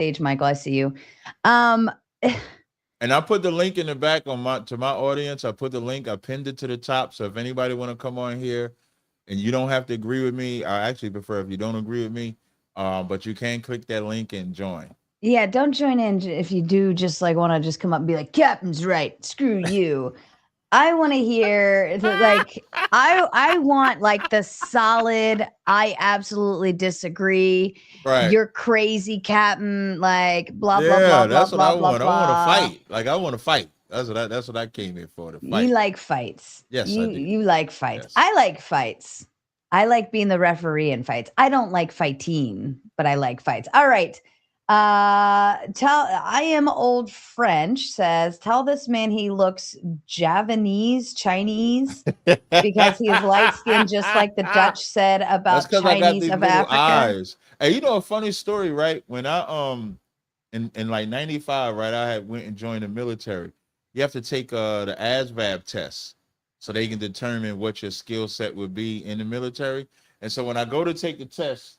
stage, Michael. I see you. Um, And I put the link in the back on my audience. I put the link. I pinned it to the top. So if anybody want to come on here, and you don't have to agree with me, I actually prefer if you don't agree with me. But you can click that link and join. yeah, don't join in if you do just like want to just come up and be like, Captain's right. Screw you. I want to hear like I want like the solid I absolutely disagree. Right. You're crazy, Captain, like blah blah blah Yeah, blah that's what I blah blah want. I want to blah. fight. Like I want to fight. That's what I came here for, to You fight. like fights. Yes, I do. You like fights. Yes. I like fights. I like being the referee in fights. I don't like fighting, but I like fights. All right. Tell I am old French says tell this man he looks Javanese, Chinese because he is light skinned, just like the Dutch said That's about because I got Chinese these of little Africa. eyes. Hey, a funny story, right? When I in like 95, right, I had went and joined the military. You have to take the ASVAB test so they can determine what your skill set would be in the military. And so when I go to take the test,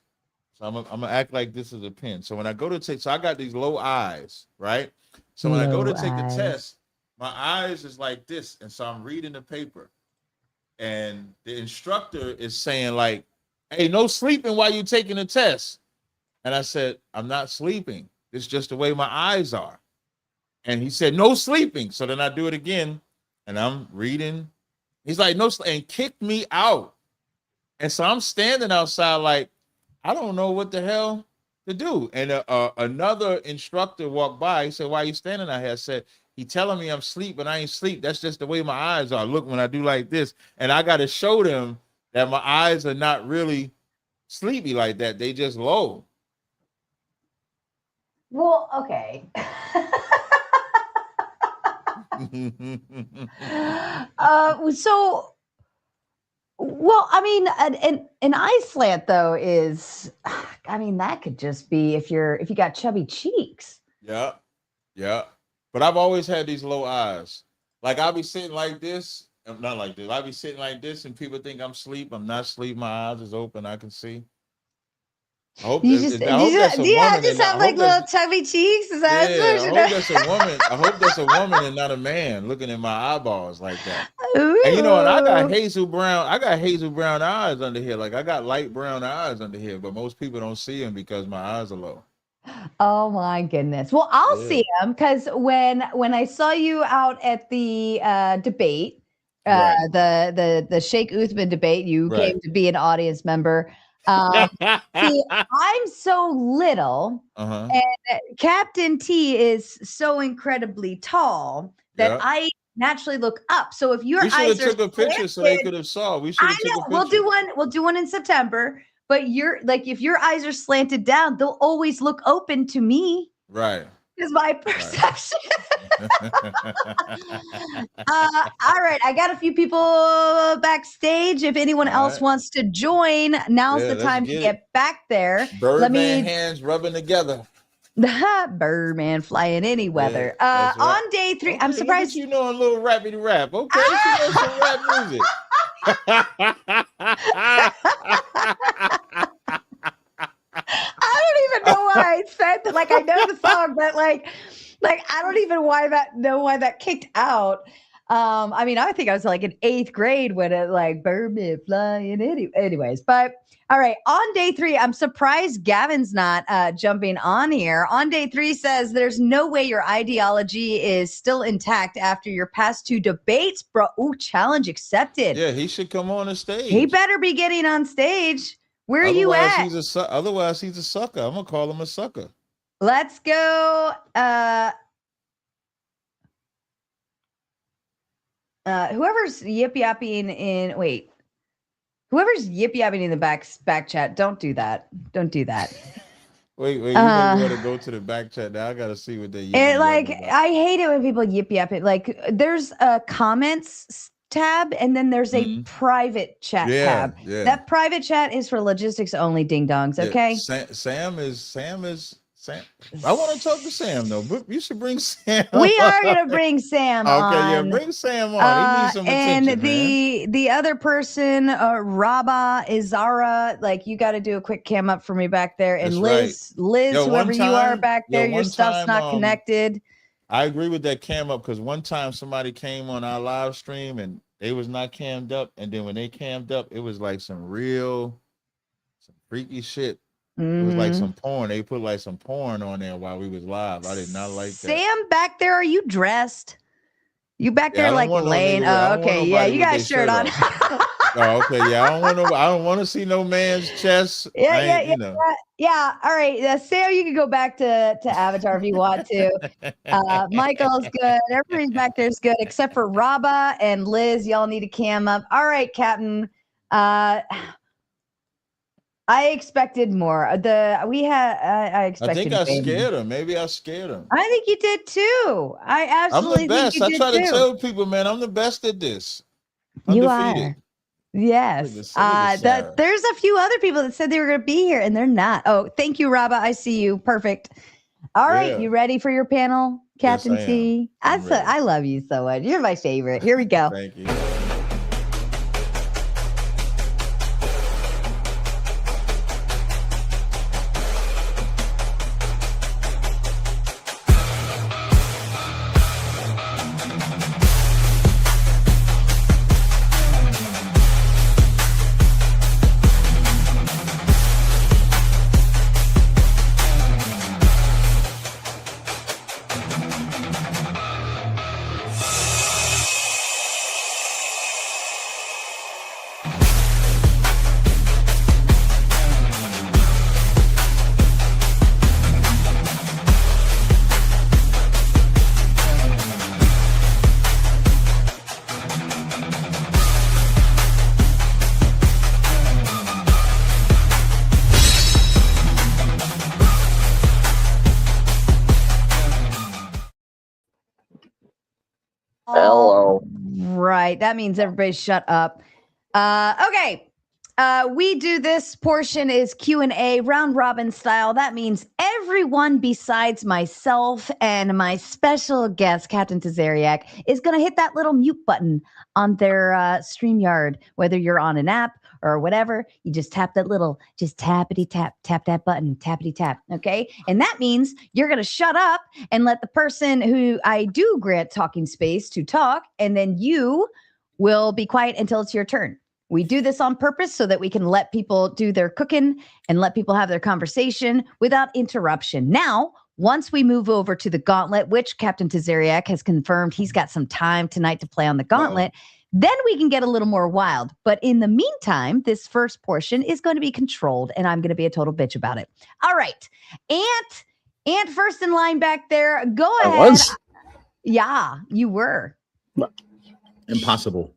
so I'm gonna act like this is a pen. So when I go to take, so I got these low eyes, right? So when I go to Low take the eyes. test, my eyes is like this, and so I'm reading the paper, and the instructor is saying like, "Hey, no sleeping while you're taking the test." And I said, "I'm not sleeping. It's just the way my eyes are." And he said, "No sleeping." So then I do it again, and I'm reading. He's like, "No," and kicked me out. And so I'm standing outside like, I don't know what the hell to do. And another instructor walked by. He said, "Why are you standing out here?" I said, "He telling me I'm asleep, but I ain't sleep. That's just the way my eyes are. Look, when I do like this, and I got to show them that my eyes are not really sleepy like that. They just low." Well, okay. So well, I mean, an eye slant though is, I mean, that could just be if you got chubby cheeks. Yeah, yeah. But I've always had these low eyes. Like I'll be sitting like this. I'm not like this. I'll be sitting like this, and people think I'm asleep. I'm not asleep. My eyes is open. I can see. I hope that's a Do you woman, just and I have like hope that's little chubby cheeks? Is that yeah. I hope that's a woman. I hope that's a woman and not a man looking at my eyeballs like that. And and I got Ooh. hazel brown. I got hazel brown eyes under here. Like I got light brown eyes under here, but most people don't see them because my eyes are low. Oh my goodness. Well, I'll Yeah. see him because when I saw you out at the debate, Right. the Sheikh Uthman debate, you Right. came to be an audience member. Um, See, I'm so little, Uh-huh. and Captain T is so incredibly tall that Yeah. I naturally look up. So if your We should have eyes are took a picture so they slanted, could have saw. We should I have took a know we'll picture. do one. We'll do one in September. But you're like, if your eyes are slanted down, they'll always look open to me. Right. Is my Right. perception. All right, I got a few people backstage. If anyone All else right. wants to join, now's Yeah, the let's time to get it. get back there. Let Birdman me hands rubbing together. Birdman fly in any Yeah, weather. that's right. On day 3, I'm Okay, look at surprised. you knowing a little rappity rap. Okay, she knows some Ah! rap music. I don't even know why I said that. Like I know the song, but like I don't even know why that kicked out. I mean, I think I was like in 8th grade when it like Birdman flying anyways. But all right, on day 3, I'm surprised Gavin's not jumping on here. On day 3 says there's no way your ideology is still intact after your past 2 debates, bro. Ooh, challenge accepted. Yeah, he should come on the He stage. better be getting on stage. Where are you Otherwise, at? he's a sucker. I'm gonna call him a sucker. Let's go. Whoever's yip yapping in wait, whoever's yip yapping in the back chat, don't do that. Don't do that. Wait. You know you Uh want to go to the back chat now. I gotta see what they it yippity like yapping about. I hate it when people yip yap it. Like there's a comments tab and then there's a Mhm. private chat Yeah, tab. yeah, That private chat is for logistics only ding dongs, yeah. okay? Sam. I want to talk to Sam though. But you should bring Sam. We are gonna bring Sam Okay, yeah, on. bring Sam on. He needs some And attention, man. the other person, Rabah, Izara, like you got to do a quick cam up for me back there. And That's right. Liz, Yo, whoever you are back there, your one stuff's time, not connected. I agree with that cam up because one time somebody came on our live stream and they was not cammed up, and then when they cammed up, it was like some freaky shit. It was like some porn. They put like some porn on there while we was live. I did not like that. Sam, back there, are you dressed? You back there like laying? Oh, okay. Yeah, you got a shirt on. Oh, okay. Yeah, I don't want to see no man's chest. Yeah. All right, Sam, you can go back to Avatar if you want to. Michael's good. Everybody's back there is good except for Rabah and Liz. Y'all need to cam up. All right, Captain. I expected more. I expected. I think I scared him. Maybe I scared him. I think you did too. I absolutely. I'm the best. Think you I try did to tell people, man, I'm the best at this. You are. Yes. There's a few other people that said they were going to be here and they're not. Oh, thank you, Rabah. I see you. Perfect. All right. You ready for your panel, Captain T? I love you so much. You're my favorite. Here we go. Thank you. Hello. Right. That means everybody shut up. Okay. We do this portion is Q&A round robin style. That means everyone besides myself and my special guest, Captain Tazariak, is going to hit that little mute button on their StreamYard, whether you're on an app or whatever. You just tap that little, just tappity tap that button, tappity tap. Okay. And that means you're going to shut up and let the person who I do grant talking space to talk. And then you will be quiet until it's your turn. We do this on purpose so that we can let people do their cooking and let people have their conversation without interruption. Now, once we move over to the gauntlet, which Captain Tazariak has confirmed he's got some time tonight to play on the gauntlet, then we can get a little more wild. But in the meantime, this first portion is going to be controlled, and I'm going to be a total bitch about it. All right. Ant first in line back there. Go ahead. I was? Yeah, you were. Impossible.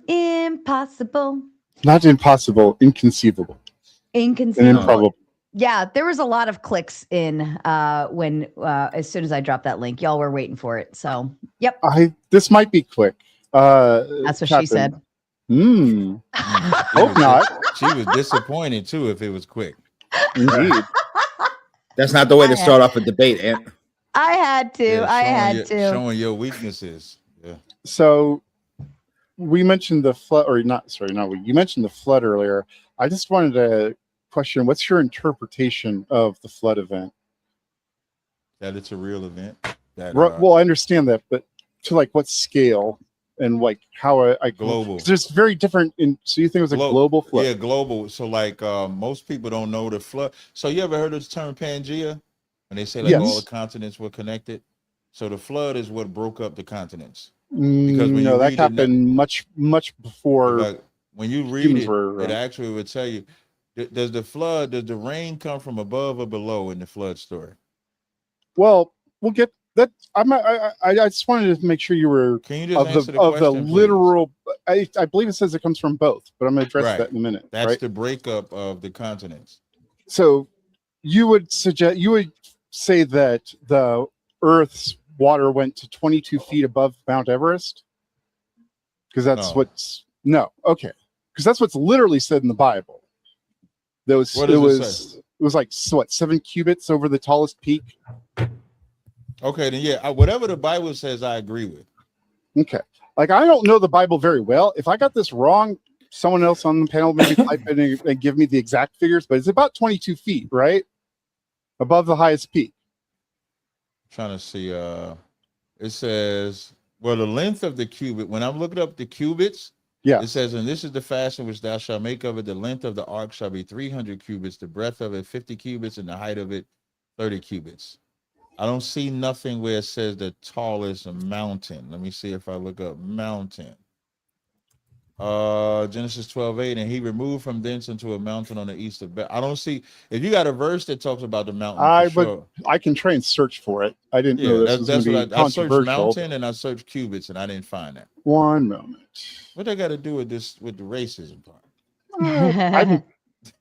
Impossible. Not impossible, inconceivable. Inconceivable. And improbable. Yeah, there was a lot of clicks in when as soon as I dropped that link. Y'all were waiting for it. So, yep. This might be quick. That's what Captain. She said. Hope not. She was disappointed too if it was quick. Indeed. That's not the way to start off a debate, Ant. I had to. Yeah, I had to. Showing your weaknesses. Yeah. So we mentioned the flood, or not, sorry, not we. You mentioned the flood earlier. I just wanted to question, what's your interpretation of the flood event? That it's a real event. Well, I understand that, but to like what scale and like how I global. There's very different. So you think it was a global flood? Yeah, global. So like most people don't know the flood. So you ever heard of the term Pangea? And they say like all the continents were connected. So the flood is what broke up the continents. Because when that happened much before. Like, when you read it, it actually would tell you, does the rain come from above or below in the flood story? Well, we'll get that. I just wanted to make sure you were. Can you just answer the question, the literal? I believe it says it comes from both, but I'm going to address that in a minute. That's the breakup of the continents. So you would say that the Earth's water went to 22 feet above Mount Everest? Because that's okay. Because that's what's literally said in the Bible. It was was like, so what, 7 cubits over the tallest peak? Okay, then yeah, whatever the Bible says, I agree with. Okay. Like, I don't know the Bible very well. If I got this wrong, someone else on the panel maybe type in and give me the exact figures, but it's about 22 feet, right? Above the highest peak. Trying to see, it says, well, the length of the cubit, when I'm looking up the cubits, Yeah. it says, and this is the fashion which thou shalt make of it. The length of the ark shall be 300 cubits, the breadth of it 50 cubits, and the height of it 30 cubits. I don't see nothing where it says the tallest mountain. Let me see if I look up mountain. Genesis 12:8, and he removed from thence into a mountain on the east of Beth. I don't see, if you got a verse that talks about the mountain, I can try and search for it. I didn't know this was going to be I searched controversial. mountain and I searched cubits and I didn't find that. One moment. What they got to do with this, with the racism part?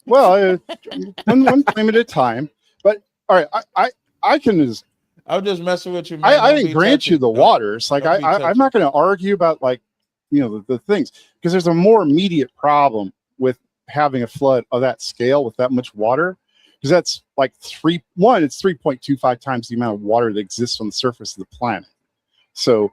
One claim at a time. But all right, I can just. I'm just messing with you, man. I didn't grant you the waters. Like I'm not going to argue about like, you know, the things, because there's a more immediate problem with having a flood of that scale with that much water, because that's like it's 3.25 times the amount of water that exists on the surface of the planet. So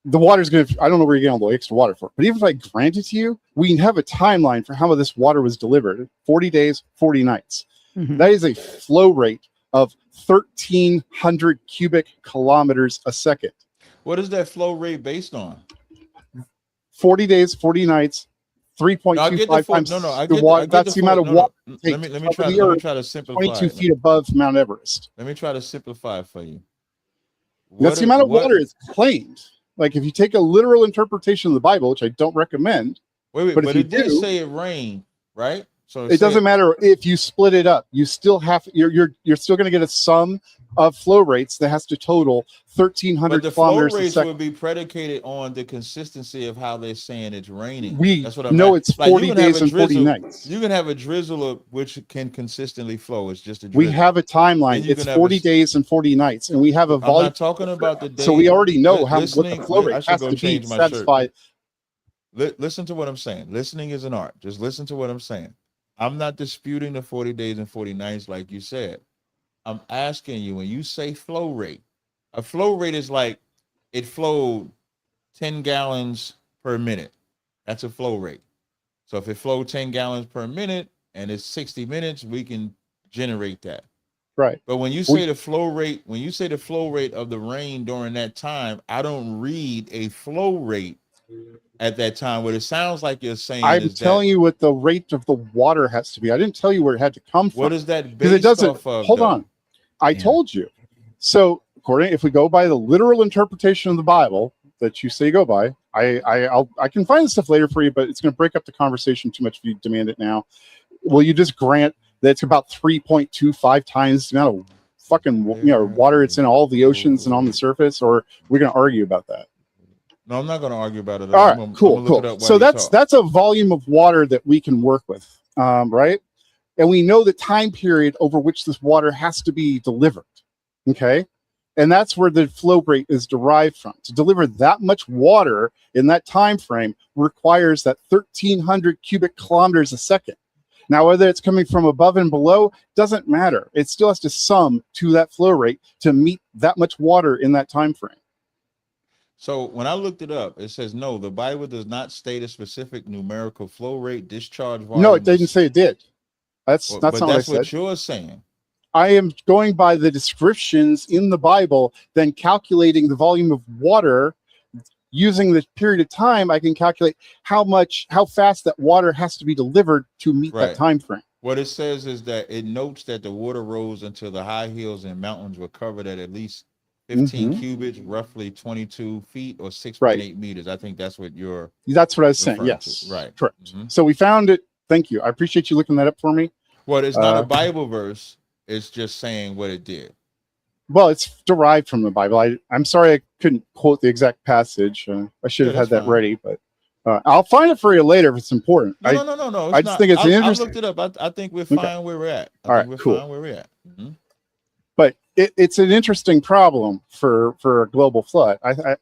the water's going to, I don't know where you're getting all the extra water for, but even if I grant it to you, we can have a timeline for how this water was delivered. 40 days, 40 nights. Mhm. That is a flow rate of 1,300 cubic kilometers a second. What is that flow rate based on? 40 days, 40 nights, 3.25 times the water. That's the amount of water. Let me try to simplify. 22 feet above Mount Everest. Let me try to simplify for you. That's the amount of water it's claimed. Like, if you take a literal interpretation of the Bible, which I don't recommend. Wait, but it did say it rained, right? So it doesn't matter if you split it up. You still have you're still going to get a sum of flow rates that has to total 1,300 but the kilometers flow a rates second. would be predicated on the consistency of how they're saying it's raining. That's what I'm know it's 40 days and 40 nights. You can have a drizzle of which can consistently flow. It's just a drizzle. We have a timeline. It's 40 days and 40 nights, and we have a volume. I'm not talking about the day. So we already know what the flow rate has to be to satisfy. Listen to what I'm saying. Listening is an art. Just listen to what I'm saying. I'm not disputing the 40 days and 40 nights like you said. I'm asking you, when you say flow rate, a flow rate is like it flowed 10 gallons per minute. That's a flow rate. So if it flowed 10 gallons per minute and it's 60 minutes, we can generate that. Right. But when you say the flow rate, of the rain during that time, I don't read a flow rate at that time. What it sounds like you're saying I'm telling you what the rate of the water has to be. I didn't tell you where it had to come from. What is that based because it doesn't off of? Hold on. I told you. So if we go by the literal interpretation of the Bible that you say go by, I can find the stuff later for you, but it's going to break up the conversation too much if you demand it now. Will you just grant that it's about 3.25 times the amount of fucking water it's in all the oceans and on the surface, or we're going to argue about that? No, I'm not going to argue about it. All right, cool. So that's a volume of water that we can work with, right? And we know the time period over which this water has to be delivered, okay? And that's where the flow rate is derived from. To deliver that much water in that time frame requires that 1,300 cubic kilometers a second. Now, whether it's coming from above and below doesn't matter. It still has to sum to that flow rate to meet that much water in that time frame. So when I looked it up, it says, no, the Bible does not state a specific numerical flow rate, discharge volume. No, it didn't say it did. That's not what I said. That's what you're saying. I am going by the descriptions in the Bible, then calculating the volume of water. Using the period of time, I can calculate how fast that water has to be delivered to meet that time frame. What it says is that it notes that the water rose until the high hills and mountains were covered at least 15 cubits, roughly 22 feet or 6.8 meters. I think that's what that's what I was saying. Yes. To. Right. Correct. So we found it. Thank you. I appreciate you looking that up for me. Well, it's not a Bible verse. It's just saying what it did. Well, it's derived from the Bible. I'm sorry I couldn't quote the exact passage. I should have had that ready, but I'll find it for you later if it's important. No. I just think it's interesting. I looked it up. I think we're fine where we're at. All right, cool. Fine where we're at. Mm-hmm. But it's an interesting problem for a global flood. I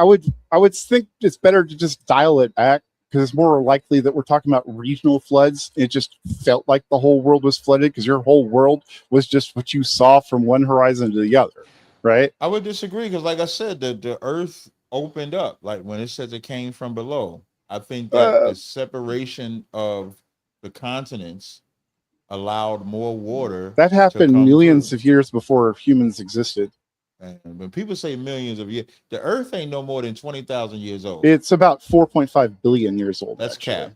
would think it's better to just dial it back, because it's more likely that we're talking about regional floods. It just felt like the whole world was flooded because your whole world was just what you saw from one horizon to the other, right? I would disagree because, like I said, the Earth opened up. Like when it says it came from below, I think that the separation of the continents allowed more water. That happened millions of years before humans existed. And when people say millions of years, the Earth ain't no more than 20,000 years old. It's about 4.5 billion years old. That's cap.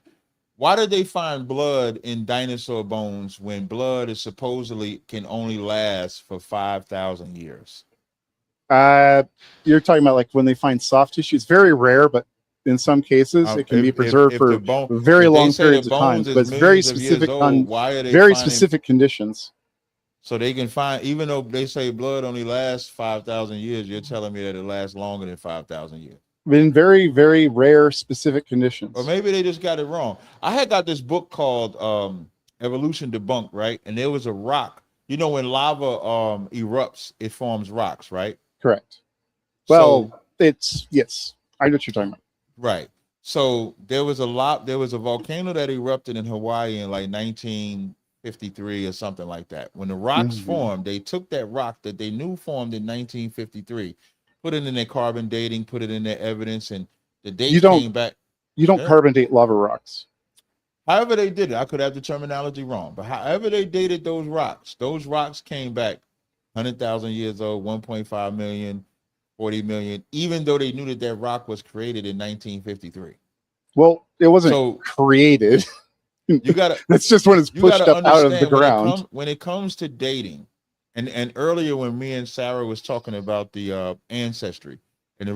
Why did they find blood in dinosaur bones when blood is supposedly can only last for 5,000 years? You're talking about like when they find soft tissue. It's very rare, but in some cases it can be preserved for very long periods of time. But it's very specific on very specific conditions. So they can find, even though they say blood only lasts 5,000 years, you're telling me that it lasts longer than 5,000 years. In very, very rare specific conditions. Or maybe they just got it wrong. I had got this book called Evolution Debunked, right? And there was a rock. You know, when lava erupts, it forms rocks, right? Correct. Well, it's, yes, I know what you're talking about. Right. So there was a volcano that erupted in Hawaii in like 1953 or something like that. When the rocks formed, they took that rock that they knew formed in 1953, put it in their carbon dating, put it in their evidence, and the date came back. You don't carbon date lava rocks. However they did it, I could have the terminology wrong, but however they dated those rocks came back 100,000 years old, 1.5 million, 40 million, even though they knew that rock was created in 1953. Well, it wasn't created. You gotta. That's just when it's pushed up out of the ground. When it comes to dating, and earlier when me and Sarah was talking about the ancestry, and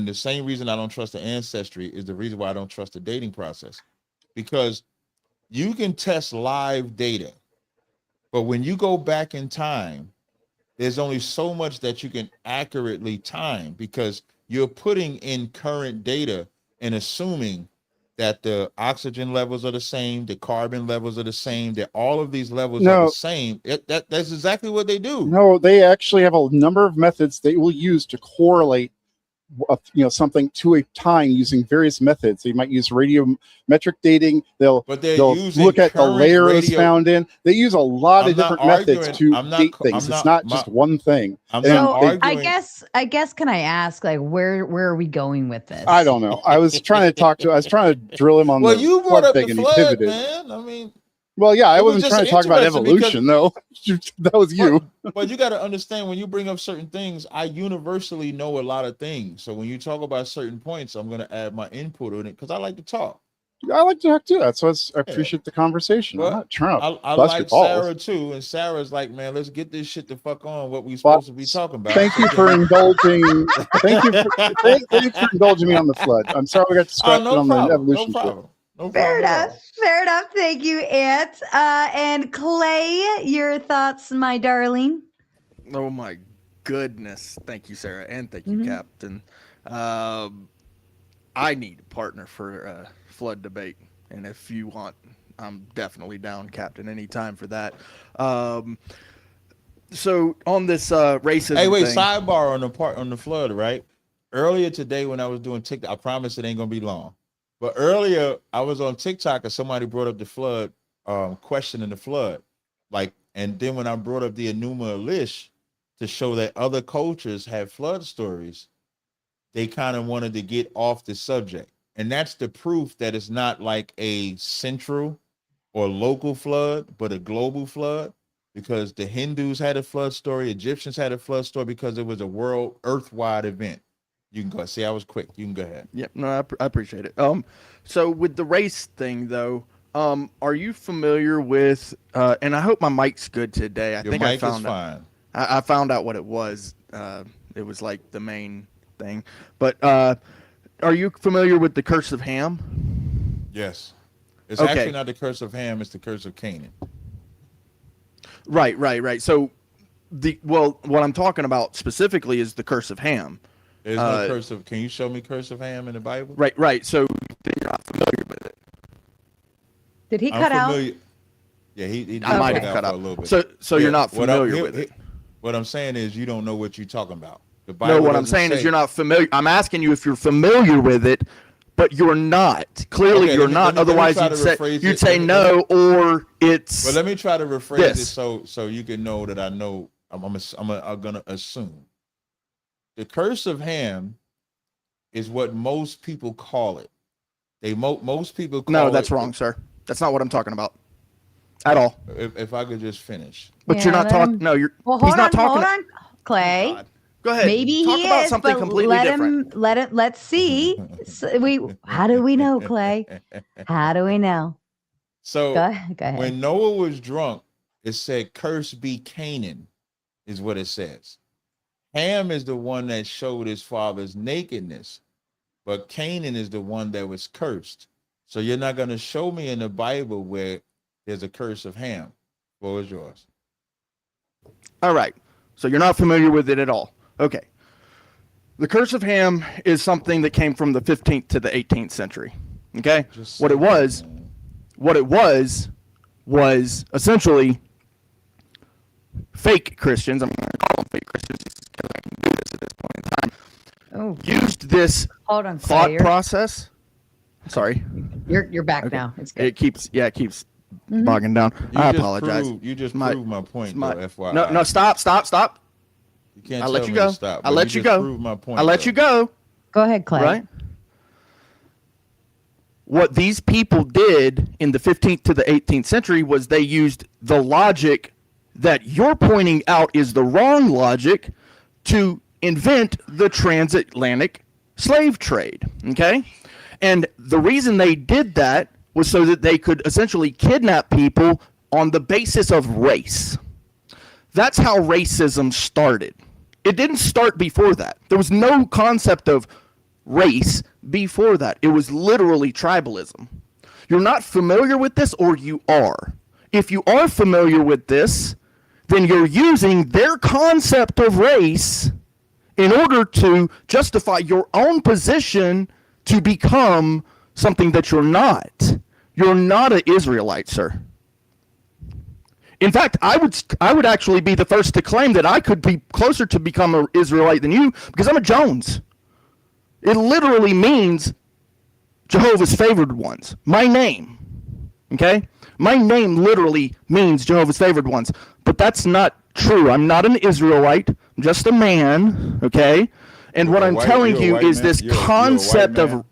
the same reason I don't trust the ancestry is the reason why I don't trust the dating process, because you can test live data, but when you go back in time, there's only so much that you can accurately time because you're putting in current data and assuming that the oxygen levels are the same, the carbon levels are the same, that all of these levels are the same. That's exactly what they do. No, they actually have a number of methods they will use to correlate something to a time using various methods. They might use radiometric dating. They'll look at the layers found in. They use a lot of different methods to date things. It's not just one thing. I guess can I ask, like, where are we going with this? I don't know. I was trying to drill him on you brought up the flood, man. I mean, well, yeah, I wasn't trying to talk about evolution, though. That was you. But you got to understand, when you bring up certain things, I universally know a lot of things. So when you talk about certain points, I'm going to add my input on it because I like to talk. I like to talk too. That's why I appreciate the conversation. But I'm not trying to I like Sarah too, and Sarah's like, man, let's get this shit the fuck on. What we supposed to be talking about? Thank you for indulging. Thank you for indulging me on the flood. I'm sorry we got distracted on the evolution. No problem. Fair enough. Thank you, Ant. And Clay, your thoughts, my darling? Oh my goodness. Thank you, Sarah. And thank you, Captain. I need a partner for a flood debate. And if you want, I'm definitely down, Captain, anytime for that. So on this racism thing, sidebar on the flood, right? Earlier today when I was doing TikTok, I promise it ain't gonna be long. But earlier, I was on TikTok and somebody brought up the flood, questioning the flood. And then when I brought up the Enuma Elish to show that other cultures have flood stories, they kind of wanted to get off the subject. And that's the proof that it's not like a central or local flood, but a global flood, because the Hindus had a flood story, Egyptians had a flood story because it was a world earth-wide event. You can go. See, I was quick. You can go ahead. Yep. No, I appreciate it. So with the race thing though, are you familiar with? And I hope my mic's good today. Your mic is fine. I found out what it was. It was like the main thing. But are you familiar with the curse of Ham? Yes. It's actually not the curse of Ham. It's the curse of Canaan. Right. So what I'm talking about specifically is the curse of Ham. There's no curse of. Can you show me curse of Ham in the Bible? Right. So then you're not familiar with it. Did he cut out? Yeah, he I might have cut out a little bit. So you're not familiar with it. What I'm saying is you don't know what you're talking about. The Bible. No, what I'm saying is you're not familiar. I'm asking you if you're familiar with it, but you're not. Clearly, Okay, you're let me- not. let me Otherwise, try to you'd rephrase say it. say no, or it's. But let me try to rephrase this. it so you can know that I know. I'm gonna assume the curse of Ham is what most people call it. Most people call No, that's it, wrong, sir. That's not what I'm talking about at all. If I could just finish. But Yeah, you're not let talking. him- No, you're. Well, he's hold not on, talking. hold on, Clay. God. Go ahead. Maybe talk he about is, something but completely let different. let's see. How do we know, Clay? How do we know? So Go ahead. when Noah was drunk, it said, "Cursed be Canaan," is what it says. Ham is the one that showed his father's nakedness, but Canaan is the one that was cursed. So you're not going to show me in the Bible where there's a curse of Ham. What was yours? All right. So you're not familiar with it at all. Okay. The curse of Ham is something that came from the 15th to the 18th century. Okay. What it was essentially fake Christians. I'm going to call them fake Christians because I can do this at this point in time. Oh, Used this hold on, thought Clay. process. Sorry. You're back Okay. now. It's good. It keeps bogging down. I apologize. You just proved my point, though, FYI. No, stop. You can't I'll tell let you me to go. stop, I'll but let you just go. proved my point, I'll let though. you go. Go ahead, Clay. Right? What these people did in the 15th to the 18th century was they used the logic that you're pointing out is the wrong logic to invent the transatlantic slave trade. Okay? And the reason they did that was so that they could essentially kidnap people on the basis of race. That's how racism started. It didn't start before that. There was no concept of race before that. It was literally tribalism. You're not familiar with this, or you are. If you are familiar with this, then you're using their concept of race in order to justify your own position to become something that you're not. You're not an Israelite, sir. In fact, I would actually be the first to claim that I could be closer to become an Israelite than you because I'm a Jones. It literally means Jehovah's favored ones. My name. Okay? My name literally means Jehovah's favored ones. But that's not true. I'm not an Israelite. I'm just a man. Okay? And what I'm telling you is this concept of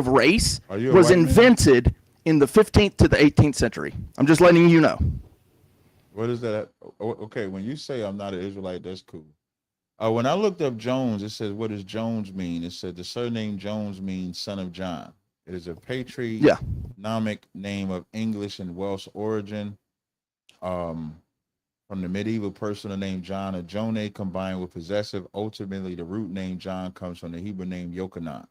race was invented in the 15th to the 18th century. I'm just letting you know. What is that? Okay, when you say I'm not an Israelite, that's cool. When I looked up Jones, it says, what does Jones mean? It said the surname Jones means son of John. It is a patronymic name of English and Welsh origin. From the medieval personal name John or Jonah combined with possessive. Ultimately, the root name John comes from the Hebrew name Yochanan.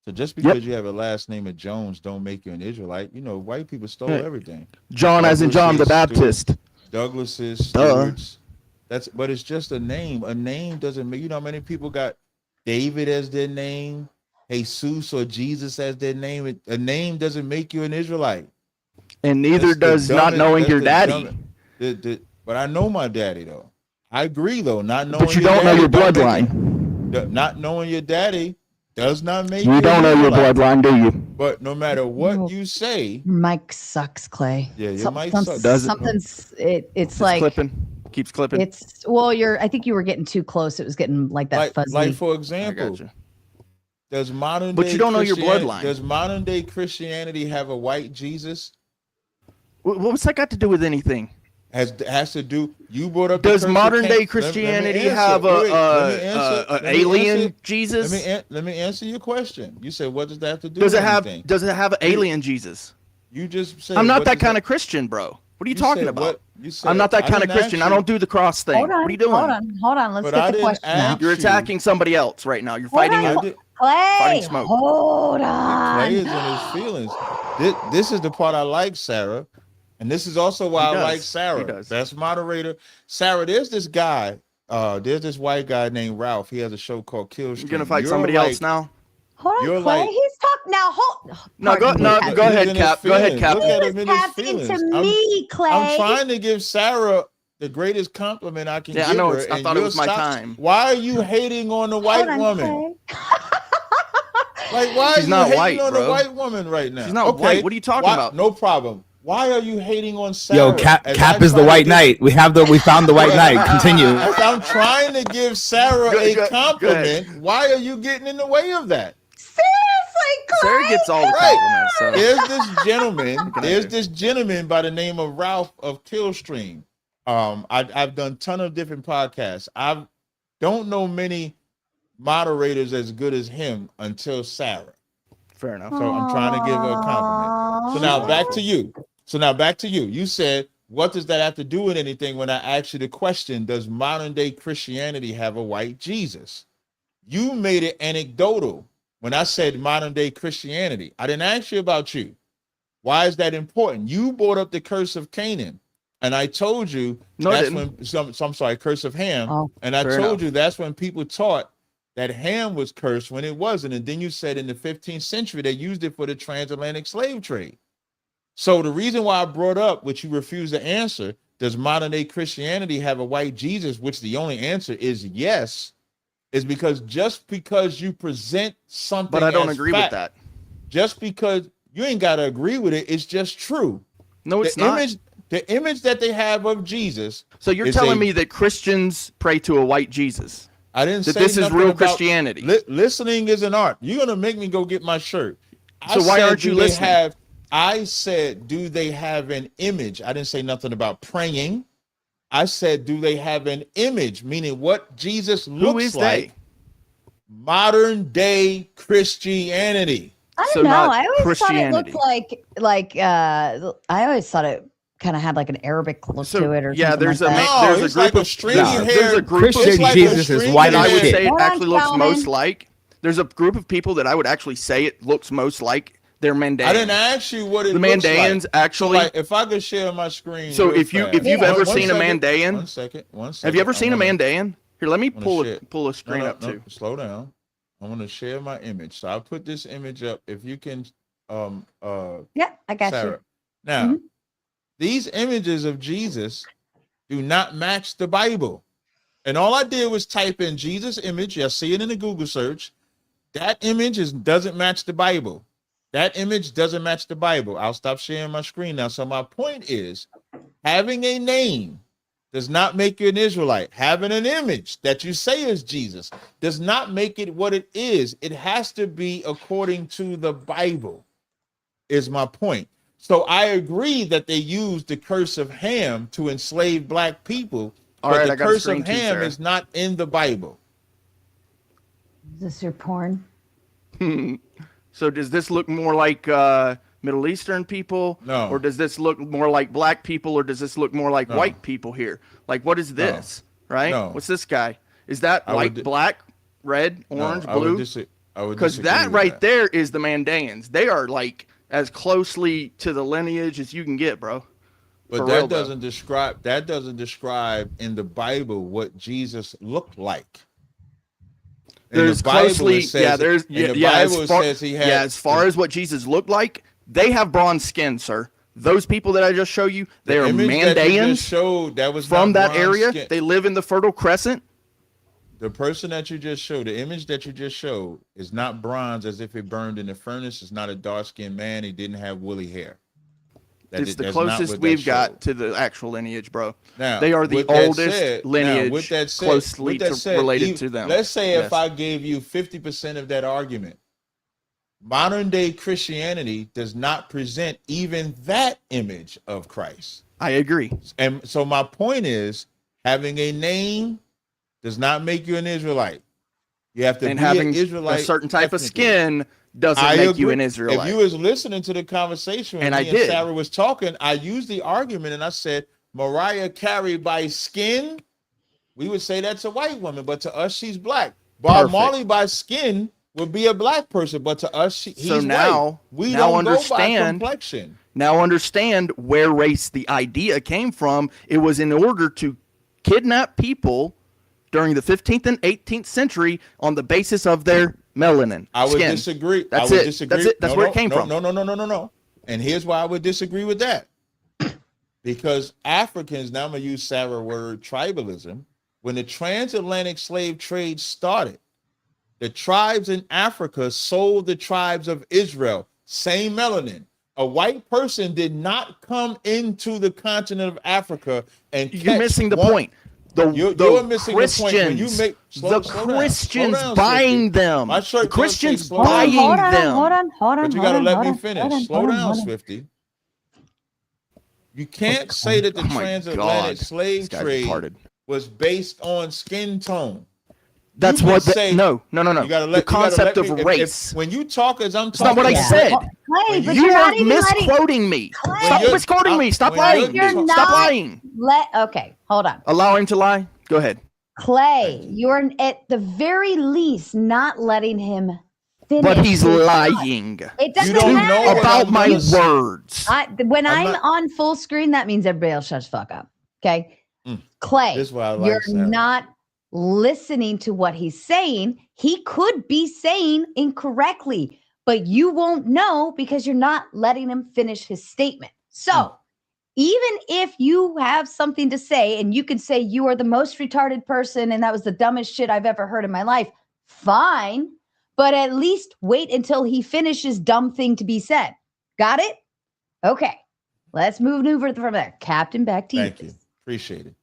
So just because you have a last name of Jones don't make you an Israelite. You know, white people stole everything. John as in John the Baptist. Douglases, Stewarts. But it's just a name. A name doesn't make, you know how many people got David as their name, Jesus or Jesus as their name. A name doesn't make you an Israelite. And neither does not knowing your daddy. But I know my daddy though. I agree though. Not knowing but you don't know your bloodline. Not knowing your daddy does not make you don't know your bloodline, do you? But no matter what you say, your mic sucks, Clay. Yeah, your mic sucks. It's like keeps clipping. It's I think you were getting too close. It was getting like that fuzzy. Like for example, does modern but you don't know your bloodline. Does modern day Christianity have a white Jesus? What's that got to do with anything? Has to do. You brought up. Does modern day Christianity have an alien Jesus? Let me answer your question. You said, what does that have to do? Does it have an alien Jesus? You just said. I'm not that kind of Christian, bro. What are you talking about? I'm not that kind of Christian. I don't do the cross thing. What are you doing? Hold on. Let's get the question out. You're attacking somebody else right now. You're fighting Clay. smoke. Hold on. Clay is in his feelings. This is the part I like, Sarah. And this is also why I like Sarah. Best moderator. Sarah, there's this guy. There's this white guy named Ralph. He has a show called Kill Stream. You're gonna fight somebody else now? Hold on, Clay. He's talking now. Go ahead, Cap. Go ahead, Cap. Look at him in his feelings. To me, Clay. I'm trying to give Sarah the greatest compliment I can give her. I know. I thought it was my time. Why are you hating on the white woman? Like, why She's are you not hating white, on bro. a white woman right now? She's not white. What are you talking about? No problem. Why are you hating on Sarah? Yo, Cap As Cap I is the try to white give- knight. We found the white knight. Continue. As I'm trying to give Sarah Go a ahead. compliment, why are you getting in the way of that? Seriously, Sarah gets all the Right. compliments. So. There's this gentleman by the name of Ralph of Killstream. I've done a ton of different podcasts. I don't know many moderators as good as him until Sarah. Fair enough. So I'm trying to give her a compliment. So now back to you. You said, what does that have to do with anything when I asked you the question, does modern day Christianity have a white Jesus? You made it anecdotal when I said modern day Christianity. I didn't ask you about you. Why is that important? You brought up the curse of Canaan. And I told you I'm sorry, curse of Ham. Oh, and I fair told enough. you that's when people taught that Ham was cursed when it wasn't. And then you said in the 15th century, they used it for the transatlantic slave trade. So the reason why I brought up, which you refused to answer, does modern day Christianity have a white Jesus, which the only answer is yes, is because just because you present something, But I don't as agree fact, with that. just because you ain't got to agree with it, it's just true. No, it's not. The image that they have of Jesus. So you're is telling me that Christians pray to a white Jesus? I didn't That say this is nothing real about- Christianity? Listening is an art. You're gonna make me go get my shirt. So why aren't you listening? I said, do they have an image? I didn't say nothing about praying. I said, do they have an image? Meaning what Jesus looks Who is like. they? Modern day Christianity. I So don't know. not I always thought it Christianity. looked I always thought it kind of had like an Arabic look So, to it or yeah, something there's like a that. ma- there's a it's group like a of- stringy No, hair. there's a group Christian It's like a Jesus is stringy white that I as would hair. shit. say it Hold on, actually looks Calvin. most like. There's a group of people that I would actually say it looks most like. They're Mandaeans. I didn't ask you what it The looks Mandaeans like. actually. So like, if I could share my screen. So real if fast. you've ever seen a second, Mandaean, One second. have you ever seen a I wanna- Mandaean? Here, let me wanna pull share- a screen up too. Slow down. I want to share my image. So I'll put this image up. If you can, Yeah, I got Sarah. you. Now, these images of Jesus do not match the Bible. And all I did was type in Jesus image. You'll see it in the Google search. That image doesn't match the Bible. That image doesn't match the Bible. I'll stop sharing my screen now. So my point is, having a name does not make you an Israelite. Having an image that you say is Jesus does not make it what it is. It has to be according to the Bible, is my point. So I agree that they used the curse of Ham to enslave black people, All but right, the I got a curse screen of too, Ham Sarah. is not in the Bible. Is this your porn? So does this look more like Middle Eastern people? No. Or does this look more like black people? Or does this look more like No. white people here? Like, what is this? Right? No. What's this guy? Is that I white, would- black, red, orange, No, I would blue? Because Because that right there is the Mandaeans. They are like as closely to the lineage as you can get, bro. But For that real, though. doesn't describe in the Bible what Jesus looked like. In the There's Bible, it closely, says- yeah. There's in the yeah. Bible As it far, says he had yeah, as far as what Jesus looked like, they have bronze skin, sir. Those people that I just showed you, they the are image that you Mandaeans just showed, that was from not that bronze area. skin. They live in the Fertile Crescent. The person that you just showed, the image that you just showed, is not bronze as if it burned in the furnace. It's not a dark-skinned man. He didn't have woolly hair. It's the that's not closest what that we've got showed. to the actual lineage, bro. Now, They are the with that oldest said- lineage now, with that said- closely with that said, related to them. Let's say Yes. if I gave you 50% of that argument, modern day Christianity does not present even that image of Christ. I agree. And so my point is, having a name does not make you an Israelite. You have to And be having an Israelite. a certain type of ethnically. skin doesn't I make you agree. an Israelite. If you was listening to the conversation when And I me and did. Sarah was talking, I used the argument and I said, Mariah Carey by skin, we would say that's a white woman, but to us, she's black. Bob Perfect. Marley by skin would be a black person, but to us, he's So now- white. We now don't go by understand- complexion. Now understand where race, the idea came from. It was in order to kidnap people during the 15th and 18th century on the basis of their melanin. I would skin. disagree. That's I would it. disagree. That's it. That's where it came from. No. And here's why I would disagree with that. Because Africans, now I'm going to use Sarah's word, tribalism, when the transatlantic slave trade started, The tribes in Africa sold the tribes of Israel. Same melanin. A white person did not come into the continent of Africa and You're missing the one, point. You're missing Christians, the point. When you make the Christians buying them. My shirt The Christians slow down. buying them. Hold on. But you got to let me finish. Slow down, Swifty. You can't say that the transatlantic slave trade was based on skin tone. That's what no. You gotta let, the concept of race. When you talk as I'm talking, it's not what I said. Clay, but You are misquoting me. Stop misquoting me. Stop lying. Stop lying. Okay, hold on. Allow him to lie. Go ahead. Clay, you're at the very least not letting him finish. But he's lying. It doesn't You don't matter. know About my words. When I'm on full screen, that means everybody else shuts the fuck up. Okay? Clay, This is why I like you're Sarah. not listening to what he's saying. He could be saying incorrectly, but you won't know because you're not letting him finish his statement. So even if you have something to say and you can say you are the most retarded person and that was the dumbest shit I've ever heard in my life, fine, but at least wait until he finishes dumb thing to be said. Got it? Okay. Let's move over from there. Captain, back to you. Thank you. Appreciate it.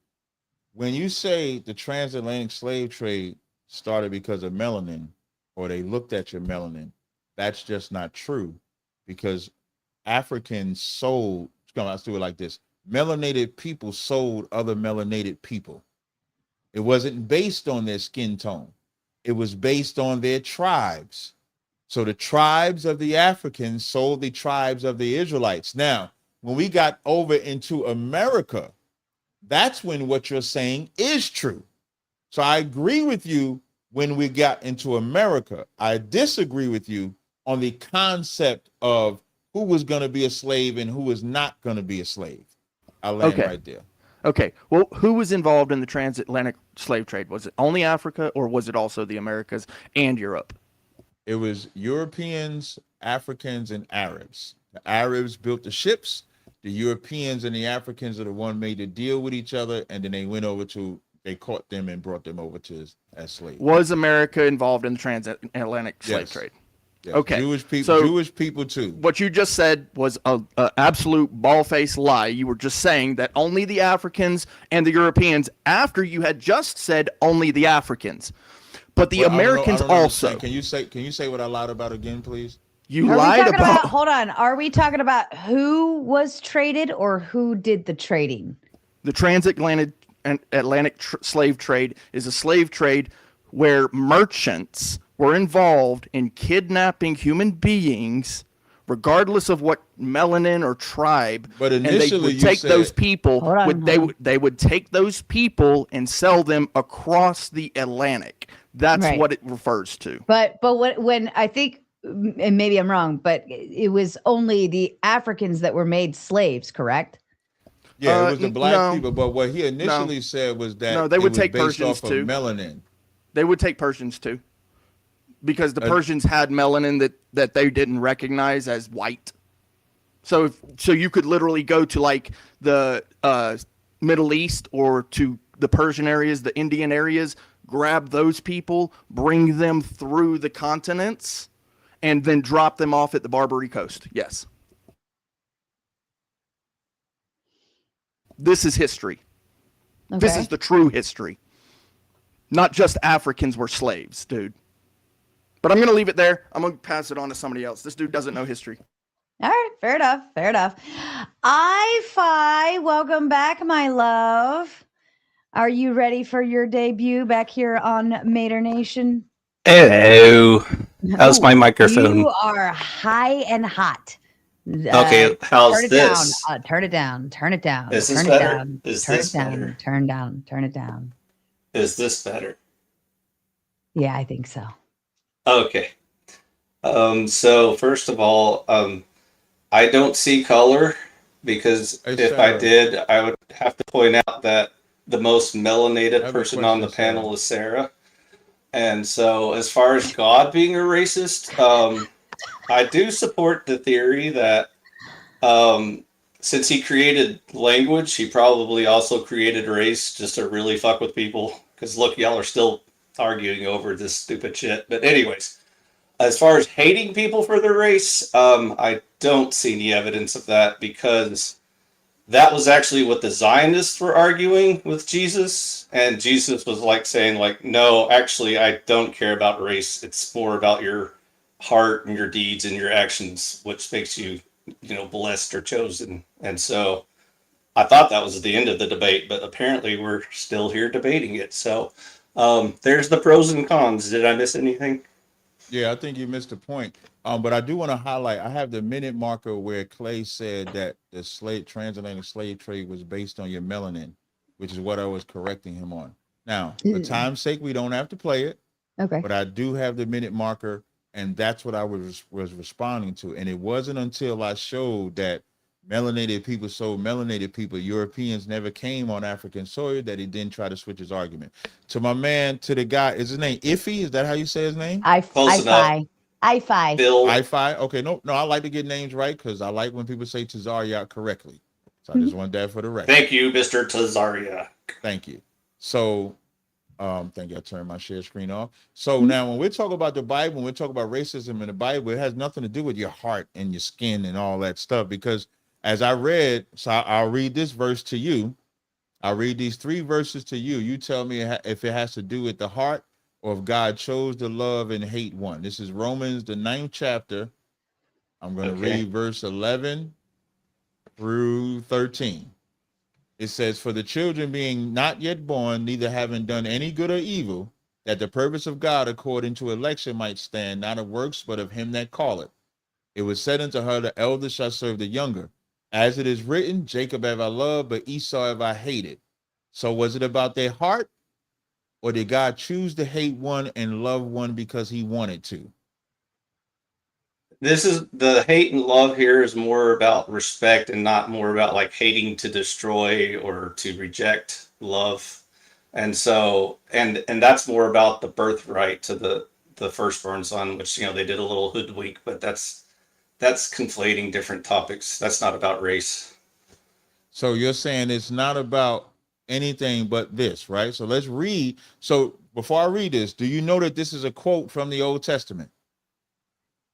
When you say the transatlantic slave trade started because of melanin, or they looked at your melanin, that's just not true, because Africans sold, let's do it like this, melanated people sold other melanated people. It wasn't based on their skin tone. It was based on their tribes. So the tribes of the Africans sold the tribes of the Israelites. Now, when we got over into America, that's when what you're saying is true. So I agree with you when we got into America. I disagree with you on the concept of who was going to be a slave and who was not going to be a slave. I'll land right there. Okay. Well, who was involved in the transatlantic slave trade? Was it only Africa, or was it also the Americas and Europe? It was Europeans, Africans, and Arabs. The Arabs built the ships. The Europeans and the Africans are the one made to deal with each other, and then they caught them and brought them over to as slaves. Was America involved in the transatlantic slave trade? Yes. Okay. Jewish people too. What you just said was a absolute ball-faced lie. You were just saying that only the Africans and the Europeans, after you had just said only the Africans. But the Americans also. Can you say what I lied about again, please? You lied about. Hold on. Are we talking about who was traded or who did the trading? The transatlantic slave trade is a slave trade where merchants were involved in kidnapping human beings, regardless of what melanin or tribe. But initially, and they would take those people. They would take those people and sell them across the Atlantic. That's what it refers to. But when I think, and maybe I'm wrong, but it was only the Africans that were made slaves, correct? Yeah, it was the black people. But what he initially said was that they would take Persians too. Melanin. They would take Persians too, because the Persians had melanin that they didn't recognize as white. So you could literally go to like the Middle East or to the Persian areas, the Indian areas, grab those people, bring them through the continents, and then drop them off at the Barbary Coast. Yes. This is history. Okay. This is the true history. Not just Africans were slaves, dude. But I'm going to leave it there. I'm going to pass it on to somebody else. This dude doesn't know history. All right. Fair enough. I-Fi, welcome back, my love. Are you ready for your debut back here on Mater Nation? Hello. How's my microphone? You are high and hot. Okay, how's this? Turn it down. Is this better? Is this better? Turn it down. Is this better? Yeah, I think so. Okay. So first of all, I don't see color, because if I did, I would have to point out that the most melanated person on the panel is Sarah. And so as far as God being a racist, I do support the theory that since he created language, he probably also created race just to really fuck with people. Because look, y'all are still arguing over this stupid shit. But anyways, as far as hating people for their race, I don't see any evidence of that, because that was actually what the Zionists were arguing with Jesus. And Jesus was like saying, like, no, actually, I don't care about race. It's more about your heart and your deeds and your actions, which makes you, blessed or chosen. And so I thought that was the end of the debate, but apparently we're still here debating it. So there's the pros and cons. Did I miss anything? Yeah, I think you missed the point. But I do want to highlight, I have the minute marker where Clay said that the transatlantic slave trade was based on your melanin, which is what I was correcting him on. Now, for time's sake, we don't have to play it. Okay. But I do have the minute marker, and that's what I was responding to. And it wasn't until I showed that melanated people, Europeans never came on African soil, that he didn't try to switch his argument. To my man, to the guy, is his name Iffy? Is that how you say his name? I-Fi. Bill. I-Fi. Okay, no, I like to get names right, because I like when people say Tazaria correctly. So I just want that for the record. Thank you, Mr. Tazaria. Thank you. So thank you. I turned my share screen off. So now when we talk about the Bible, when we talk about racism in the Bible, it has nothing to do with your heart and your skin and all that stuff, because as I read, so I'll read this verse to you. I'll read these 3 verses to you. You tell me if it has to do with the heart, or if God chose to love and hate one. This is Romans, the 9th chapter. I'm going to read verse 11 through 13. It says, for the children being not yet born, neither having done any good or evil, that the purpose of God according to election might stand, not of works, but of him that calleth. It was said unto her, the elder shall serve the younger. As it is written, Jacob have I loved, but Esau have I hated. So was it about their heart, or did God choose to hate one and love one because he wanted to? This is the hate and love here is more about respect, and not more about like hating to destroy or to reject love. And so, and that's more about the birthright to the firstborn son, which, they did a little hoodwink, but that's conflating different topics. That's not about race. So you're saying it's not about anything but this, right? So let's read. So before I read this, do you know that this is a quote from the Old Testament?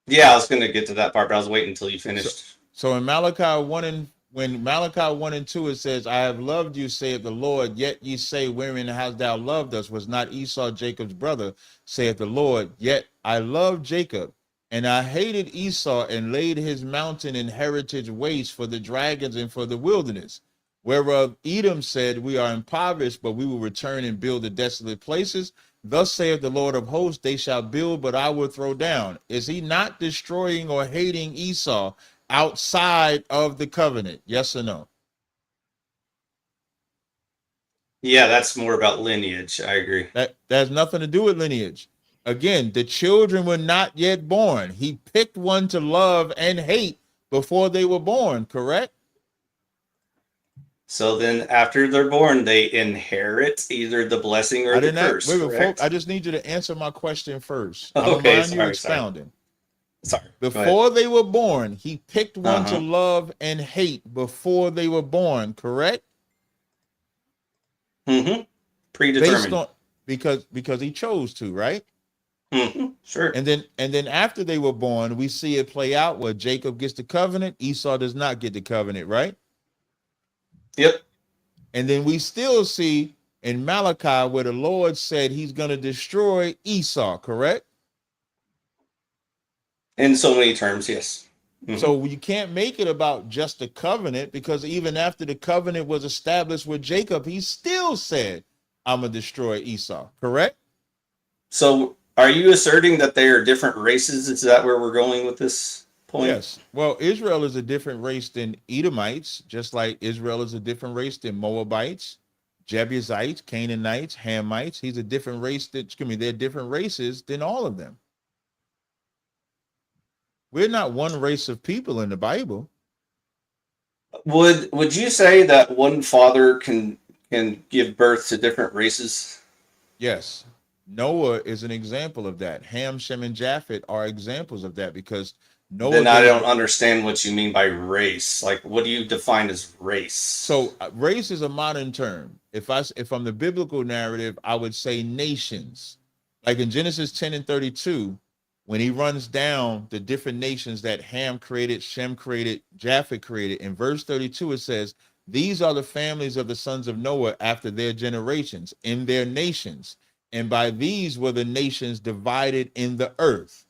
Yeah, I was going to get to that part, but I was waiting until you finished. So in Malachi 1 when Malachi 1 and 2, it says, I have loved you, saith the Lord, yet ye say, wherein hast thou loved us? Was not Esau Jacob's brother, saith the Lord, yet I loved Jacob, and I hated Esau, and laid his mountain and heritage waste for the dragons and for the wilderness. Whereof Edom said, we are impoverished, but we will return and build the desolate places. Thus saith the Lord of hosts, they shall build, but I will throw down. Is he not destroying or hating Esau outside of the covenant? Yes or no? Yeah, that's more about lineage. I agree. That has nothing to do with lineage. Again, the children were not yet born. He picked one to love and hate before they were born, correct? So then after they're born, they inherit either the blessing or the curse. I just need you to answer my question first. Okay, sorry, you expounding. Sorry. Before they were born, he picked one to love and hate before they were born, correct? Mm-hmm. Predetermined. Because he chose to, right? Mm-hmm. Sure. And then after they were born, we see it play out where Jacob gets the covenant, Esau does not get the covenant, right? Yep. And then we still see in Malachi where the Lord said he's going to destroy Esau, correct? In so many terms, yes. Mm-hmm. So you can't make it about just the covenant, because even after the covenant was established with Jacob, he still said, I'm going to destroy Esau, correct? So are you asserting that they are different races? Is that where we're going with this point? Yes. Well, Israel is a different race than Edomites, just like Israel is a different race than Moabites, Jebusites, Canaanites, Hamites. He's a different race. They're different races than all of them. We're not one race of people in the Bible. Would you say that one father can give birth to different races? Yes. Noah is an example of that. Ham, Shem, and Japheth are examples of that, because Noah. Then I don't understand what you mean by race. Like, what do you define as race? So race is a modern term. If I'm the biblical narrative, I would say nations. Like in Genesis 10:32, when he runs down the different nations that Ham created, Shem created, Japheth created, in verse 32, it says, these are the families of the sons of Noah after their generations, in their nations. And by these were the nations divided in the earth.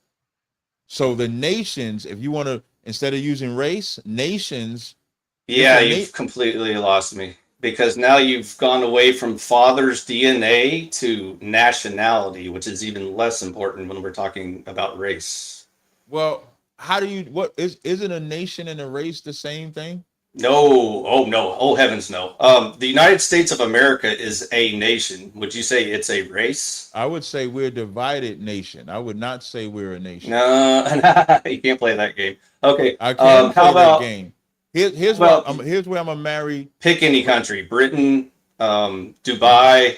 So the nations, if you want to, instead of using race, nations. Yeah, you've completely lost me, because now you've gone away from father's DNA to nationality, which is even less important when we're talking about race. Well, how do you, isn't a nation and a race the same thing? No, oh no, oh heavens no. The United States of America is a nation. Would you say it's a race? I would say we're a divided nation. I would not say we're a nation. No, you can't play that game. Okay, I can't play how about that game. Here's where I'm gonna marry. Pick any country: Britain, Dubai,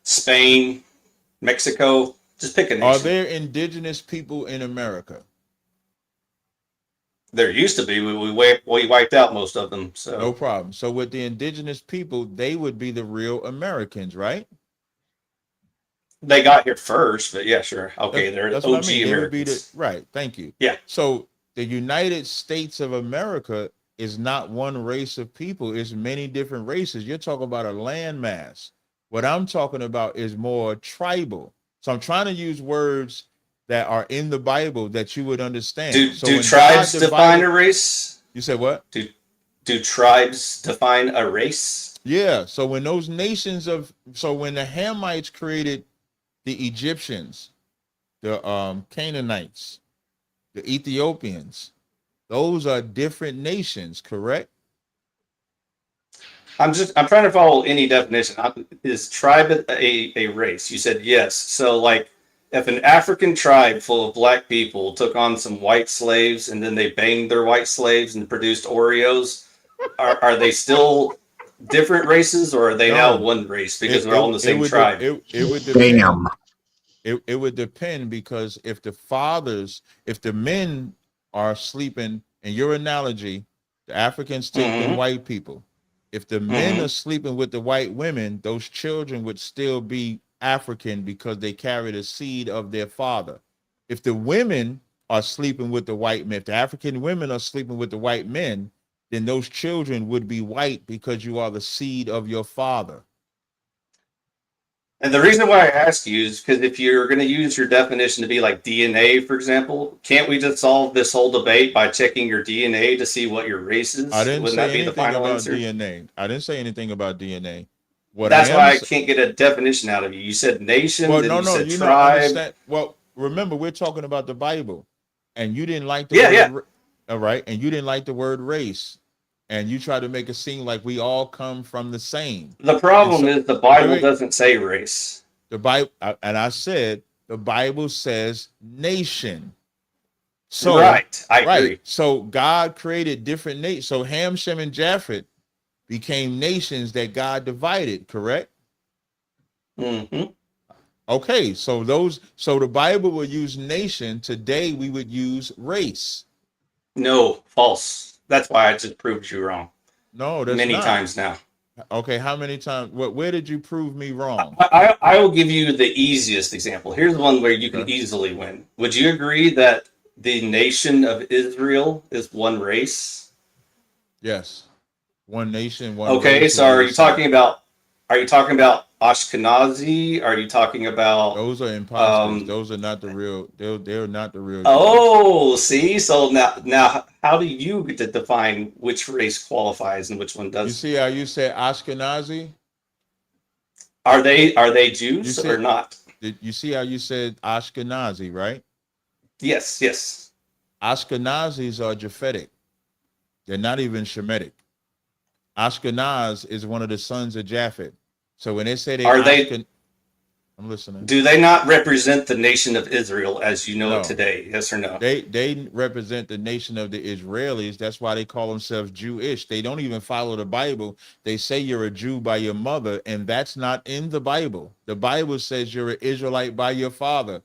Spain, Mexico. Just pick a nation. Are there indigenous people in America? There used to be. We wiped out most of them. So no problem. So with the indigenous people, they would be the real Americans, right? They got here first, but yeah, sure. Okay, they're that's OG what I mean. Americans. Right. Thank you. Yeah. So the United States of America is not one race of people. It's many different races. You're talking about a landmass. What I'm talking about is more tribal. So I'm trying to use words that are in the Bible that you would understand. Do tribes define a race? You said what? Do tribes define a race? Yeah. So when those nations when the Hamites created the Egyptians, the Canaanites, the Ethiopians, those are different nations, correct? I'm trying to follow any definition. Is tribe a race? You said yes. So like, if an African tribe full of black people took on some white slaves and then they banged their white slaves and produced Oreos, are they still different races, or are they now one race because they're all in the same tribe? It would depend. Damn. It would depend, because if the men are sleeping, in your analogy, the Africans take the white people. If the men are sleeping with the white women, those children would still be African because they carry the seed of their father. If the women are sleeping with the white men, if the African women are sleeping with the white men, then those children would be white because you are the seed of your father. And the reason why I ask you is because if you're going to use your definition to be like DNA, for example, can't we just solve this whole debate by checking your DNA to see what your race is? I didn't say anything about DNA. I didn't say anything about DNA. That's why I can't get a definition out of you. You said nation, then you said tribe. Well, remember, we're talking about the Bible, and you didn't like the word. All right, and you didn't like the word race, and you tried to make it seem like we all come from the same. The problem is the Bible doesn't say race. The Bible, and I said the Bible says nation. So right, I agree. So God created different nations. So Ham, Shem, and Japheth became nations that God divided, correct? Okay, so the Bible would use nation. Today we would use race. No, false. That's why I just proved you wrong. No, that's many times now. Okay, how many times? Where did you prove me wrong? I will give you the easiest example. Here's one where you can easily win. Would you agree that the nation of Israel is one race? Yes. One nation, one. Okay, so are you talking about Ashkenazi? Are you talking about those are imposters? Those are not the real. They're not the real. Oh, see, so now, how do you get to define which race qualifies and which one doesn't? You see how you said Ashkenazi? Are they Jews or not? You see how you said Ashkenazi, right? Yes. Ashkenazis are Japhetic. They're not even Shemitic. Ashkenaz is one of the sons of Japheth. So when they say I'm listening. Do they not represent the nation of Israel as you know it today? Yes or no? They represent the nation of the Israelis. That's why they call themselves Jewish. They don't even follow the Bible. They say you're a Jew by your mother, and that's not in the Bible. The Bible says you're an Israelite by your father.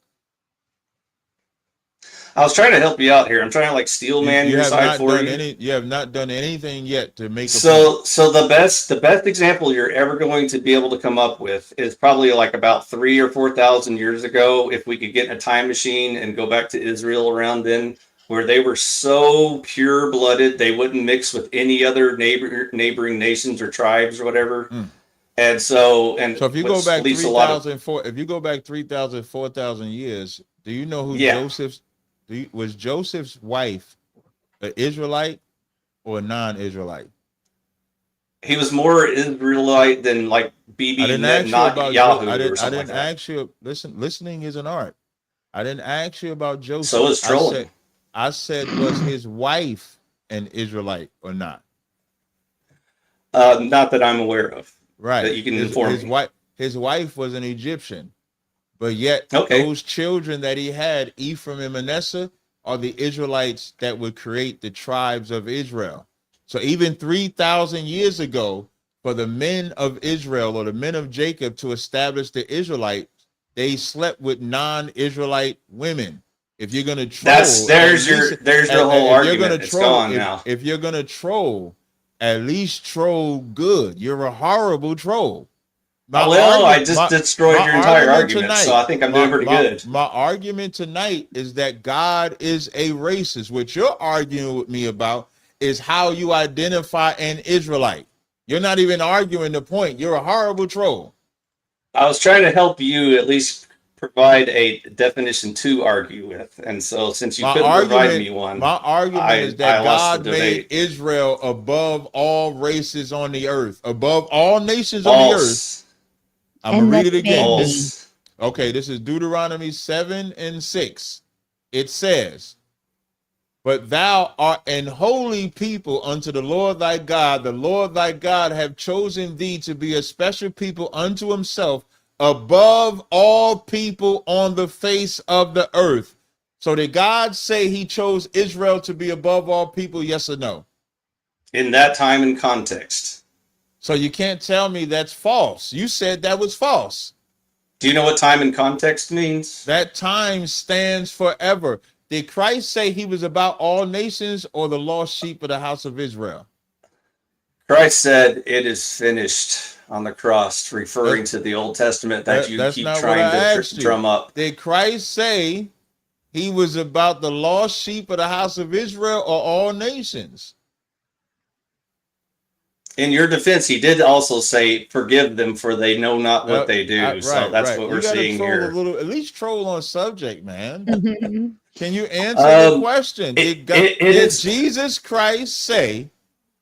I was trying to help you out here. I'm trying to like steel man your side for you. You have not done anything yet to make. So the best example you're ever going to be able to come up with is probably like about 3,000 or 4,000 years ago. If we could get in a time machine and go back to Israel around then, where they were so pure blooded, they wouldn't mix with any other neighboring nations or tribes or whatever. And so if you go back 3,000, if you go back 3,000, 4,000 years, do you know who was Joseph's wife an Israelite or a non-Israelite? He was more Israelite than like BB Netanyahu. I didn't ask you. Listening is an art. I didn't ask you about Joseph. So is trolling. I said, was his wife an Israelite or not? Not that I'm aware of. Right. That you can inform me. His wife was an Egyptian, but yet those children that he had, Ephraim and Manasseh, are the Israelites that would create the tribes of Israel. So even 3,000 years ago, for the men of Israel or the men of Jacob to establish the Israelites, they slept with non-Israelite women. If you're going to troll, there's your whole argument. It's gone now. If you're going to troll, at least troll good. You're a horrible troll. I just destroyed your entire argument, tonight, so I think I'm doing pretty good. My argument tonight is that God is a racist. What you're arguing with me about is how you identify an Israelite. You're not even arguing the point. You're a horrible troll. I was trying to help you at least provide a definition to argue with, and so since you couldn't provide me one, my argument is that God made Israel above all races on the earth, above all nations on the earth. I'm gonna read it again. Okay, this is Deuteronomy 7:6. It says, "But thou art an holy people unto the Lord thy God. The Lord thy God have chosen thee to be a special people unto himself, above all people on the face of the earth." So did God say he chose Israel to be above all people? Yes or no? In that time and context. So you can't tell me that's false. You said that was false. Do you know what time and context means? That time stands forever. Did Christ say he was about all nations or the lost sheep of the house of Israel? Christ said, "It is finished" on the cross, referring to the Old Testament that you keep trying to drum up. Did Christ say he was about the lost sheep of the house of Israel or all nations? In your defense, he did also say, "Forgive them, for they know not what they do." So that's what we're seeing here. At least troll on subject, man. Can you answer the question? Did Jesus Christ say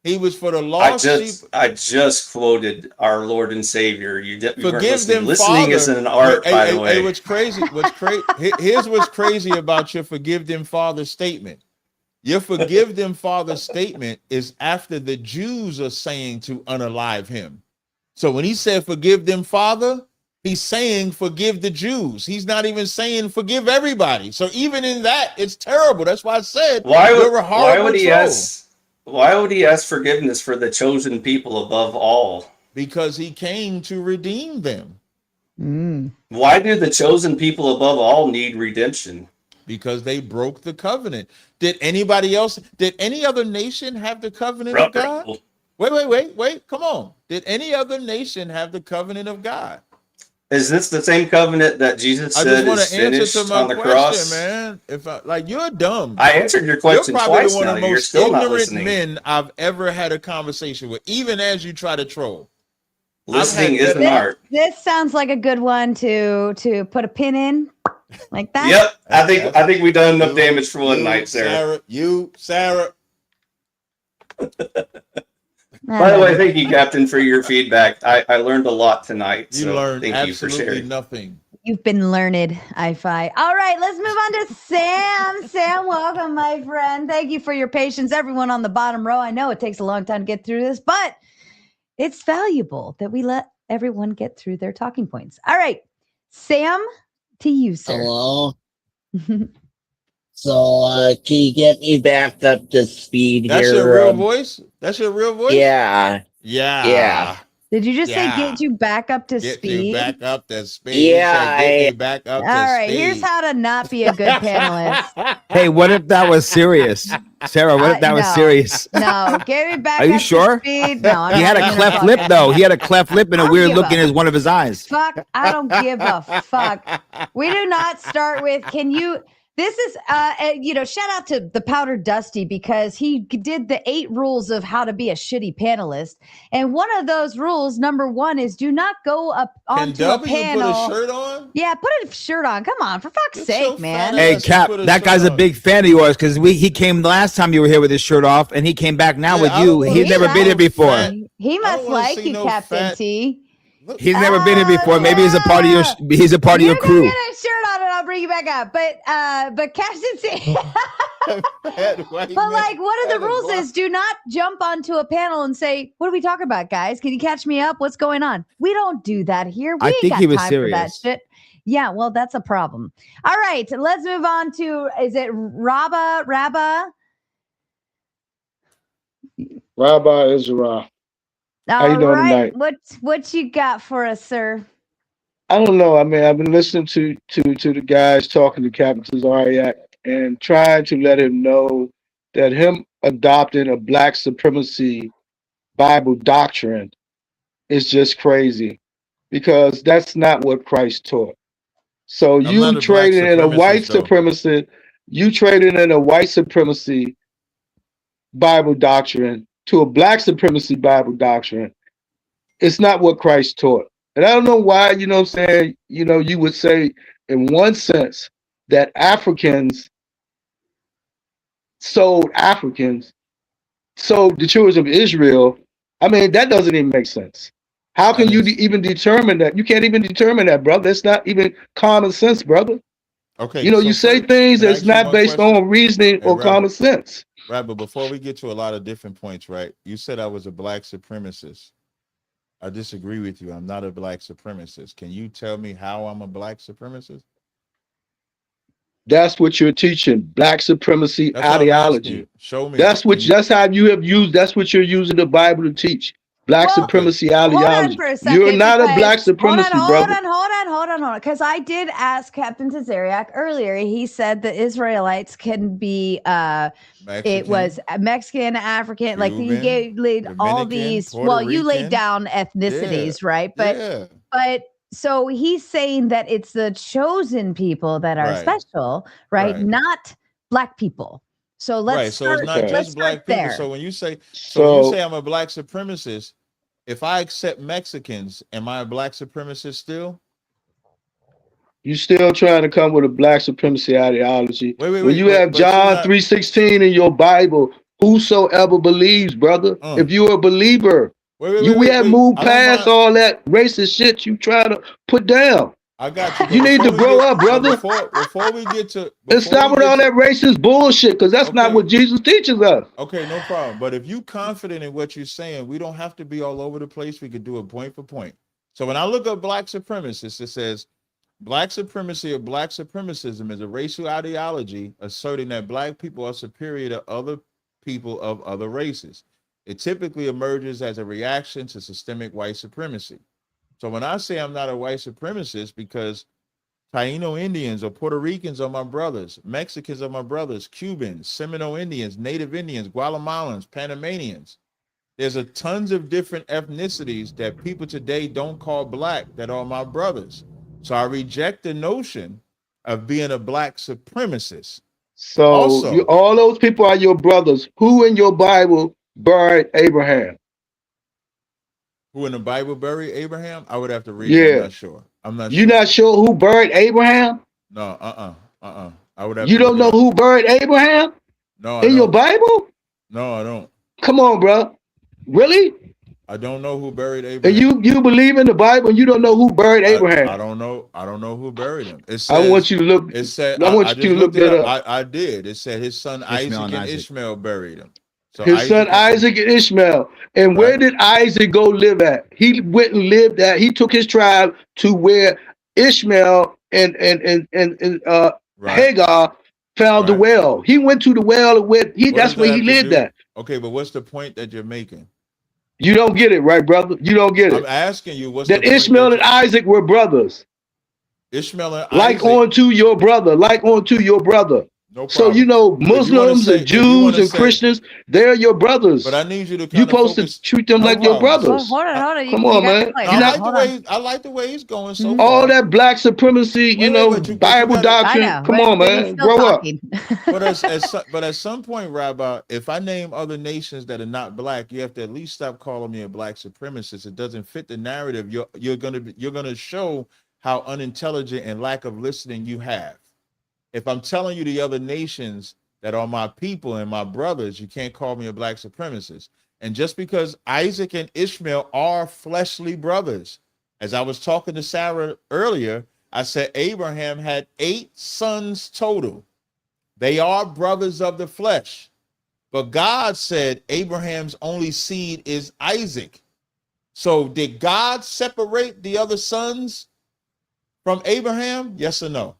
he was for the lost sheep? I just quoted our Lord and Savior. You forgive them, listening Father. Is an art, by the way. What's crazy? Here's what's crazy about your "forgive them, Father" statement. Your "forgive them, Father" statement is after the Jews are saying to unalive him. So when he said "forgive them, Father," he's saying forgive the Jews. He's not even saying forgive everybody. So even in that, it's terrible. That's why I said why would he ask forgiveness for the chosen people above all? Because he came to redeem them. Why do the chosen people above all need redemption? Because they broke the covenant. Did any other nation have the covenant of God? Wait. Come on. Did any other nation have the covenant of God? Is this the same covenant that Jesus said is finished on the cross? Man. You're dumb. I answered your question twice one now. of the You're most still not ignorant listening. men I've ever had a conversation with, even as you try to troll. Listening is an art. This sounds like a good one to put a pin in, like that. Yep, I think we've done enough damage for one night, Sarah. Sarah. By the way, thank you, Captain, for your feedback. I learned a lot tonight. You learned thank you for sharing. Nothing. You've been learned, I-Fi. All right, let's move on to Sam. Sam, welcome, my friend. Thank you for your patience. Everyone on the bottom row, I know it takes a long time to get through this, but it's valuable that we let everyone get through their talking points. All right, Sam, to you, sir. Hello. So, can you get me back up to speed here? That's your real voice? That's your real voice? Yeah. Yeah. Did you just say Yeah. get you back up to Get speed? you back up to speed. Yeah, Get me back up All to right, speed. here's how to not be a good panelist. Hey, what if that was serious? Sarah, what if that was No. serious? No, get me back Are you up sure? to speed. No, I'm He not had a even cleft gonna lip, fuck though. it. He had a cleft lip and I a don't weird give look a in his one of his eyes. Fuck, I don't give a fuck. We do not start with, can you, this is, shout out to the Powder Dusty because he did the 8 rules of how to be a shitty panelist. And one of those rules, number 1, is do not go up onto a panel. Put a shirt on? Yeah, put a shirt on. Come on, for fuck's sake, man. Hey, Cap, that guy's a big fan of yours because he came the last time you were here with his shirt off, and he came back now with you. He's never been here before. He must like you, Captain T. He's never been here before. Maybe he's a part of your. He's a part of your crew. Get a shirt on, and I'll bring you back up. But Captain T. But like, one of the rules is do not jump onto a panel and say, "What are we talking about, guys? Can you catch me up? What's going on?" We don't do that here. We I ain't think got he was time serious. for that shit. Yeah, well, that's a problem. All right, let's move on to. Is it Rabba? Rabbi Israel. How you doing tonight? What you got for us, sir? I don't know. I mean, I've been listening to the guys talking to Captain Zariak and trying to let him know that him adopting a black supremacy Bible doctrine is just crazy because that's not what Christ taught. So you trading in a white supremacy, Bible doctrine to a black supremacy Bible doctrine. It's not what Christ taught. And I don't know why, you know what I'm saying, you would say in one sense that Africans sold the children of Israel. I mean, that doesn't even make sense. How can you even determine that? You can't even determine that, brother. That's not even common sense, brother. Okay. You say things that's not based on reasoning or common sense. Right, but before we get to a lot of different points, right? You said I was a black supremacist. I disagree with you. I'm not a black supremacist. Can you tell me how I'm a black supremacist? That's what you're teaching. Black supremacy ideology. Show me. That's how you have used. That's what you're using the Bible to teach. Black supremacy ideology. Hold on for a second, you're not a black supremacy, brother. Hold on. Because I did ask Captain Tazariak earlier. He said the Israelites can be it was Mexican, African, Cuban, like you laid all these. Puerto Rican. You laid down ethnicities, right? But so he's saying that it's the chosen people that are special, right? Not black people. So let's so it's not just black people. So when you say I'm a black supremacist, if I accept Mexicans, am I a black supremacist still? You still trying to come with a black supremacy ideology. When you have John 3:16 in your Bible, whosoever believes, brother, if you're a believer, we have moved past all that racist shit you try to put down. I got you. You need to grow up, brother. Before we get to and stop with all that racist bullshit, because that's not what Jesus teaches us. Okay, no problem. But if you confident in what you're saying, we don't have to be all over the place. We could do it point for point. So when I look up black supremacists, it says black supremacy or black supremacism is a racial ideology asserting that black people are superior to other people of other races. It typically emerges as a reaction to systemic white supremacy. So when I say I'm not a white supremacist, because Taino Indians or Puerto Ricans are my brothers, Mexicans are my brothers, Cubans, Seminole Indians, Native Indians, Guatemalans, Panamanians. There's a tons of different ethnicities that people today don't call black that are my brothers. So I reject the notion of being a black supremacist. So also, all those people are your brothers. Who in your Bible buried Abraham? Who in the Bible buried Abraham? I would have to read. Yeah. I'm not sure. You're not sure who buried Abraham? No, I would have. You don't know who buried Abraham? No, in your Bible? No, I don't. Come on, bro. Really? I don't know who buried Abraham. And you believe in the Bible and you don't know who buried Abraham? I don't know. I don't know who buried him. It says, I want you to look. It said. I want you to look that up. I did. It said his son Isaac and Ishmael buried him. So his son Isaac and Ishmael. And where did Isaac go live at? He went and lived at. He took his tribe to where Ishmael and Hagar found the well. He went to the well and that's where he lived at. Okay, but what's the point that you're making? You don't get it, right, brother? You don't get I'm it. asking you, what's That the point Ishmael that and Isaac were brothers. Ishmael and Like Isaac? onto your brother, like onto your brother. No So, problem. If you want to Muslims say, and Jews and Christians, they're your brothers. but I need you to You kind of supposed to focus. treat them No like your problem. brothers. Well, hold on. Come You on, got man. to play. No, I like the way he's going so far. All that black supremacy, but you Bible gotta, doctrine. I know. Come on, man. Still Grow talking. But at some point, Rabbi, if I name other nations that are not black, you have to at least stop calling me a black supremacist. It doesn't fit the narrative. You're gonna show how unintelligent and lack of listening you have. If I'm telling you the other nations that are my people and my brothers, you can't call me a black supremacist. And just because Isaac and Ishmael are fleshly brothers, as I was talking to Sarah earlier, I said Abraham had 8 sons total. They are brothers of the flesh. But God said Abraham's only seed is Isaac. So did God separate the other sons from Abraham? Yes or no?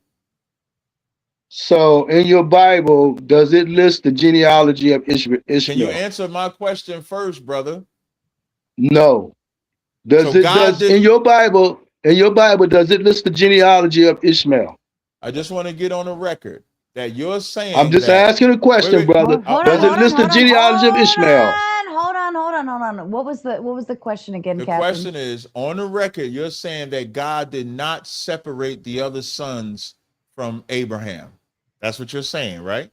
So in your Bible, does it list the genealogy of Ishmael? Can you answer my question first, brother? No. In your Bible, does it list the genealogy of Ishmael? I just want to get on the record that you're saying. I'm just asking a question, brother. Does it list the genealogy of Ishmael? Hold on. What was the question again, The Captain? question is, on the record, you're saying that God did not separate the other sons from Abraham. That's what you're saying, right?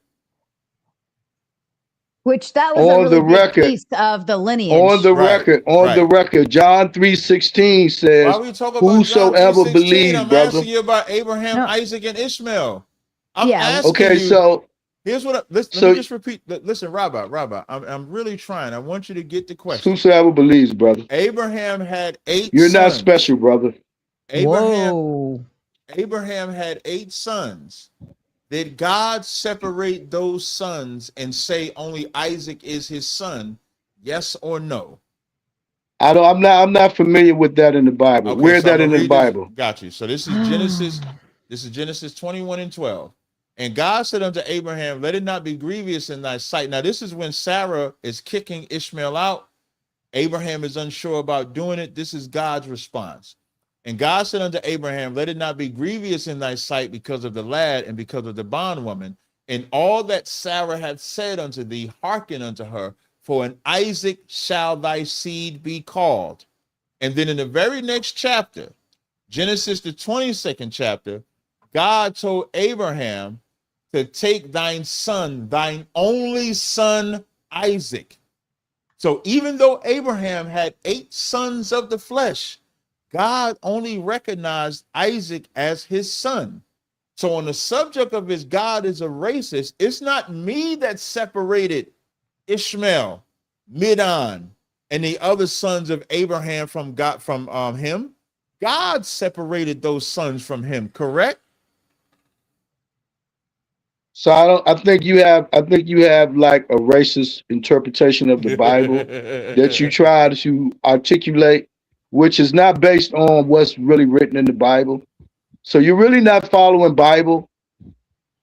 Which that was a really big piece of the lineage. On the record, John 3:16 says, why are we talking about whosoever John 3:16? believes, I'm brother. asking you about Abraham, Isaac, and Ishmael. I'm asking okay, you. So here's what. Let me just repeat. Listen, Rabbi, I'm really trying. I want you to get the question. Whosoever believes, brother. Abraham had 8 You're sons. not special, brother. Abraham had 8 sons. Did God separate those sons and say only Isaac is his son? Yes or no? I'm not familiar with that in the Bible. Okay, Where's so that in the Bible? Got you. So this is Genesis. This is Genesis 21:12. And God said unto Abraham, let it not be grievous in thy sight. Now, this is when Sarah is kicking Ishmael out. Abraham is unsure about doing it. This is God's response. And God said unto Abraham, let it not be grievous in thy sight because of the lad and because of the bondwoman. And all that Sarah hath said unto thee, hearken unto her, for in Isaac shall thy seed be called. And then in the very next chapter, Genesis, the 22nd chapter, God told Abraham to take thine son, thine only son, Isaac. So even though Abraham had 8 sons of the flesh, God only recognized Isaac as his son. So on the subject of his God is a racist, it's not me that separated Ishmael, Midan, and the other sons of Abraham from God, from him. God separated those sons from him, correct? So I think you have like a racist interpretation of the Bible that you try to articulate, which is not based on what's really written in the Bible. So you're really not following Bible.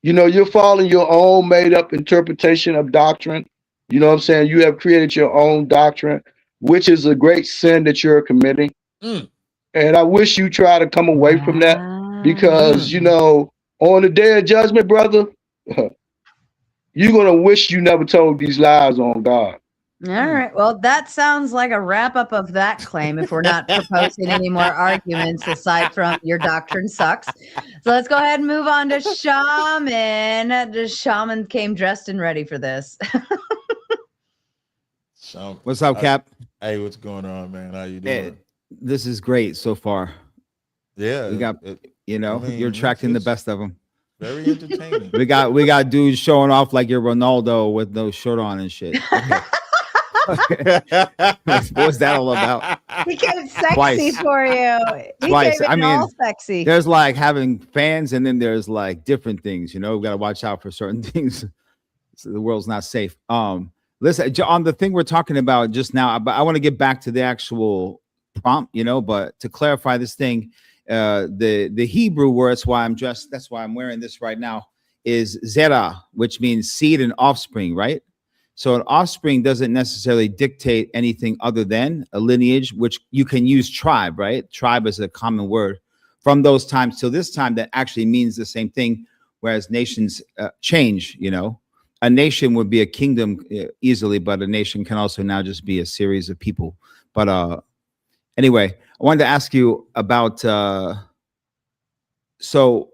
You're following your own made up interpretation of doctrine. You know what I'm saying? You have created your own doctrine, which is a great sin that you're committing. And I wish you try to come away from that because, on the day of judgment, brother, you're going to wish you never told these lies on God. All right. Well, that sounds like a wrap up of that claim if we're not proposing any more arguments aside from your doctrine sucks. So let's go ahead and move on to Shaman. The Shaman came dressed and ready for this. What's up, Cap? Hey, what's going on, man? How you doing? This is great so far. Yeah. We got, you're attracting the best of them. Very entertaining. we got dudes showing off like you're Ronaldo with no shirt on and shit. Okay. What's that all about? He came sexy for you. Twice. I mean, all sexy. There's like having fans, and then there's like different things. We got to watch out for certain things. So the world's not safe. Listen, on the thing we're talking about just now, but I want to get back to the actual prompt. But to clarify this thing, the Hebrew word, that's why I'm dressed. That's why I'm wearing this right now. Is zera, which means seed and offspring, right? So an offspring doesn't necessarily dictate anything other than a lineage, which you can use tribe, right? Tribe is a common word from those times till this time that actually means the same thing, whereas nations change, you know. A nation would be a kingdom easily, but a nation can also now just be a series of people. But anyway, I wanted to ask you about so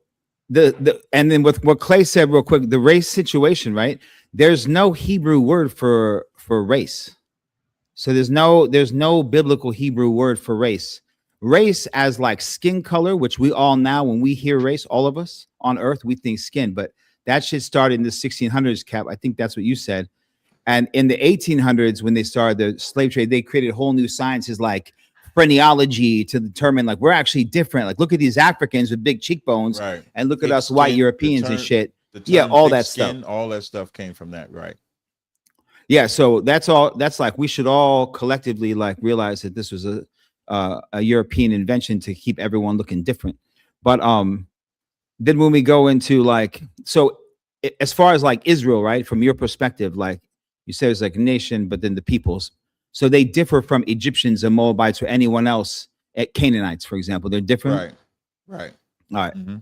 and then with what Clay said real quick, the race situation, right? There's no Hebrew word for race. So there's no biblical Hebrew word for race. Race as like skin color, which we all now, when we hear race, all of us on earth, we think skin, but that shit started in the 1600s, Cap. I think that's what you said. And in the 1800s, when they started the slave trade, they created whole new sciences like phrenology to determine like we're actually different. Like look at these Africans with big cheekbones, right, and look thick at us white skin, Europeans and shit. the term Yeah, all thick that skin, stuff. all that stuff came from that, right? Yeah, so that's all. That's like we should all collectively like realize that this was a European invention to keep everyone looking different. But then when we go into like, so as far as like Israel, right, from your perspective, like you said, it's like a nation, but then the peoples, so they differ from Egyptians and Moabites or anyone else at Canaanites, for example. They're different. Right. All right. Mm-hmm.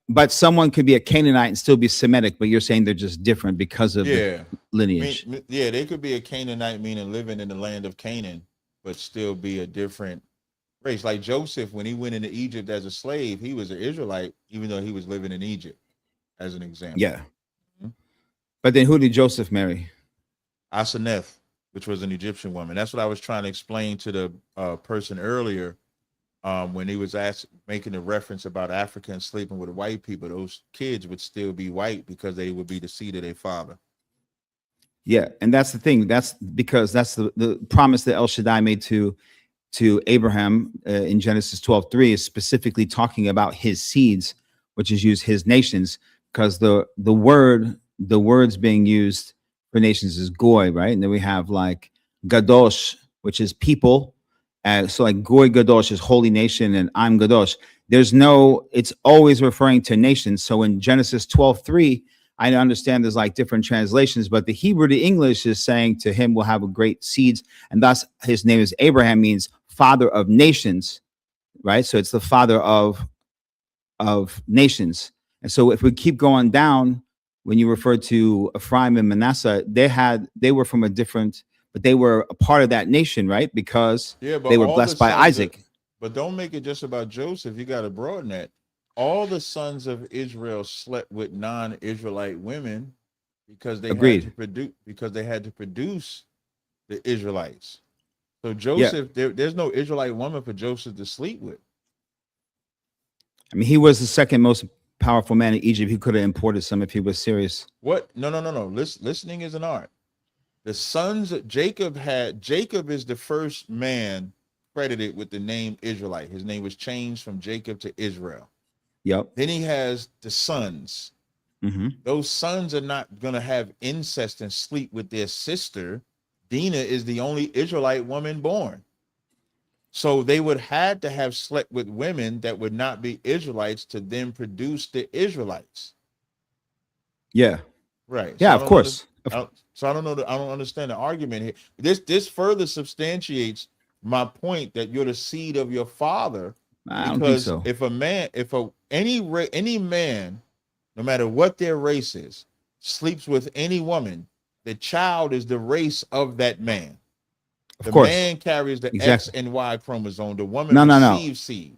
But someone could be a Canaanite and still be Semitic, but you're saying they're just different because of the lineage. Yeah, they could be a Canaanite, meaning living in the land of Canaan, but still be a different race. Like Joseph, when he went into Egypt as a slave, he was an Israelite, even though he was living in Egypt, as an example. Yeah. Mm-hmm. But then who did Joseph marry? Aseneth, which was an Egyptian woman. That's what I was trying to explain to the person earlier. When he was making a reference about Africans sleeping with white people, those kids would still be white because they would be the seed of their father. Yeah, and that's the thing. That's because that's the promise that El Shaddai made to Abraham in Genesis 12:3 is specifically talking about his seeds, which is used his nations, because the words being used for nations is goy, right? And then we have like gadosh, which is people. So like Goy Gadosh is holy nation and I'm Gadosh. It's always referring to nations. So in Genesis 12:3, I understand there's like different translations, but the Hebrew to English is saying to him will have a great seeds. And thus his name is Abraham, means father of nations, right? So it's the father of nations. And so if we keep going down, when you refer to Ephraim and Manasseh, they were from a different, but they were a part of that nation, right? Because they were blessed by Isaac. But don't make it just about Joseph. You got to broaden that. All the sons of Israel slept with non-Israelite women because they had to produce the Israelites. So Joseph, there's no Israelite woman for Joseph to sleep with. I mean, he was the second most powerful man in Egypt. He could have imported some if he was serious. What? No. Listening is an art. The sons that Jacob is the first man credited with the name Israelite. His name was changed from Jacob to Israel. Yep. Then he has the sons. Mm-hmm. Those sons are not going to have incest and sleep with their sister. Dinah is the only Israelite woman born. So they would have to have slept with women that would not be Israelites to then produce the Israelites. Yeah. Right. Yeah, of course. So I don't know. I don't understand the argument here. This further substantiates my point that you're the seed of your father. I don't think so. If any man, no matter what their race is, sleeps with any woman, the child is the race of that man. Of course. Man carries the X and Y chromosome. The woman receives seed.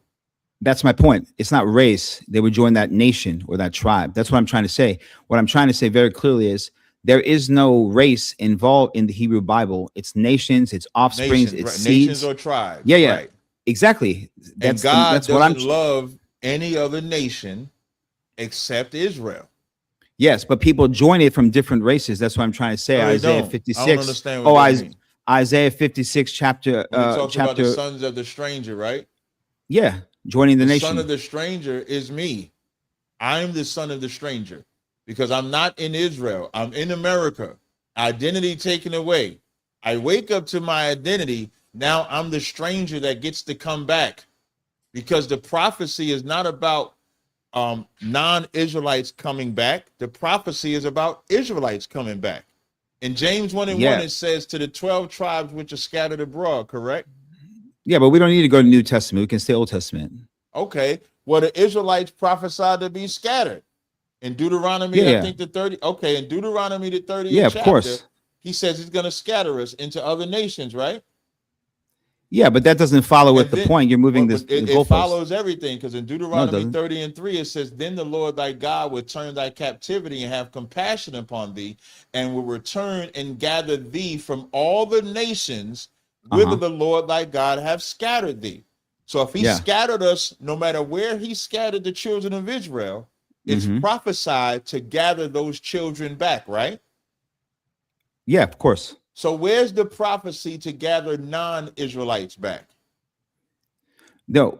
That's my point. It's not race. They would join that nation or that tribe. That's what I'm trying to say. What I'm trying to say very clearly is there is no race involved in the Hebrew Bible. It's nations, it's offsprings, it's seeds. Nations or tribes. Yeah. Right. Exactly. That's what I'm love any other nation except Israel. Yes, but people join it from different races. That's what I'm trying to say. No, Isaiah 56. I don't understand what you mean. Isaiah 56 chapter talks about the sons of the stranger, right? Yeah, joining the nation. Son of the stranger is me. I'm the son of the stranger because I'm not in Israel. I'm in America. Identity taken away. I wake up to my identity. Now I'm the stranger that gets to come back because the prophecy is not about non-Israelites coming back. The prophecy is about Israelites coming back In James 1:1, it says to the 12 tribes which are scattered abroad, correct? Yeah, but we don't need to go to New Testament. We can stay Old Testament. Okay. Well, the Israelites prophesied to be scattered. In Deuteronomy, I think the 30. Okay, in Deuteronomy, the 30th chapter, of course. He says he's going to scatter us into other nations, right? Yeah, but that doesn't follow with the point. You're moving this. It follows everything, because in Deuteronomy 30:3, it says, then the Lord thy God will turn thy captivity and have compassion upon thee, and will return and gather thee from all the nations whither the Lord thy God have scattered thee. So if he scattered us, no matter where he scattered the children of Israel, it's prophesied to gather those children back, right? Yeah, of course. So where's the prophecy to gather non-Israelites back? No,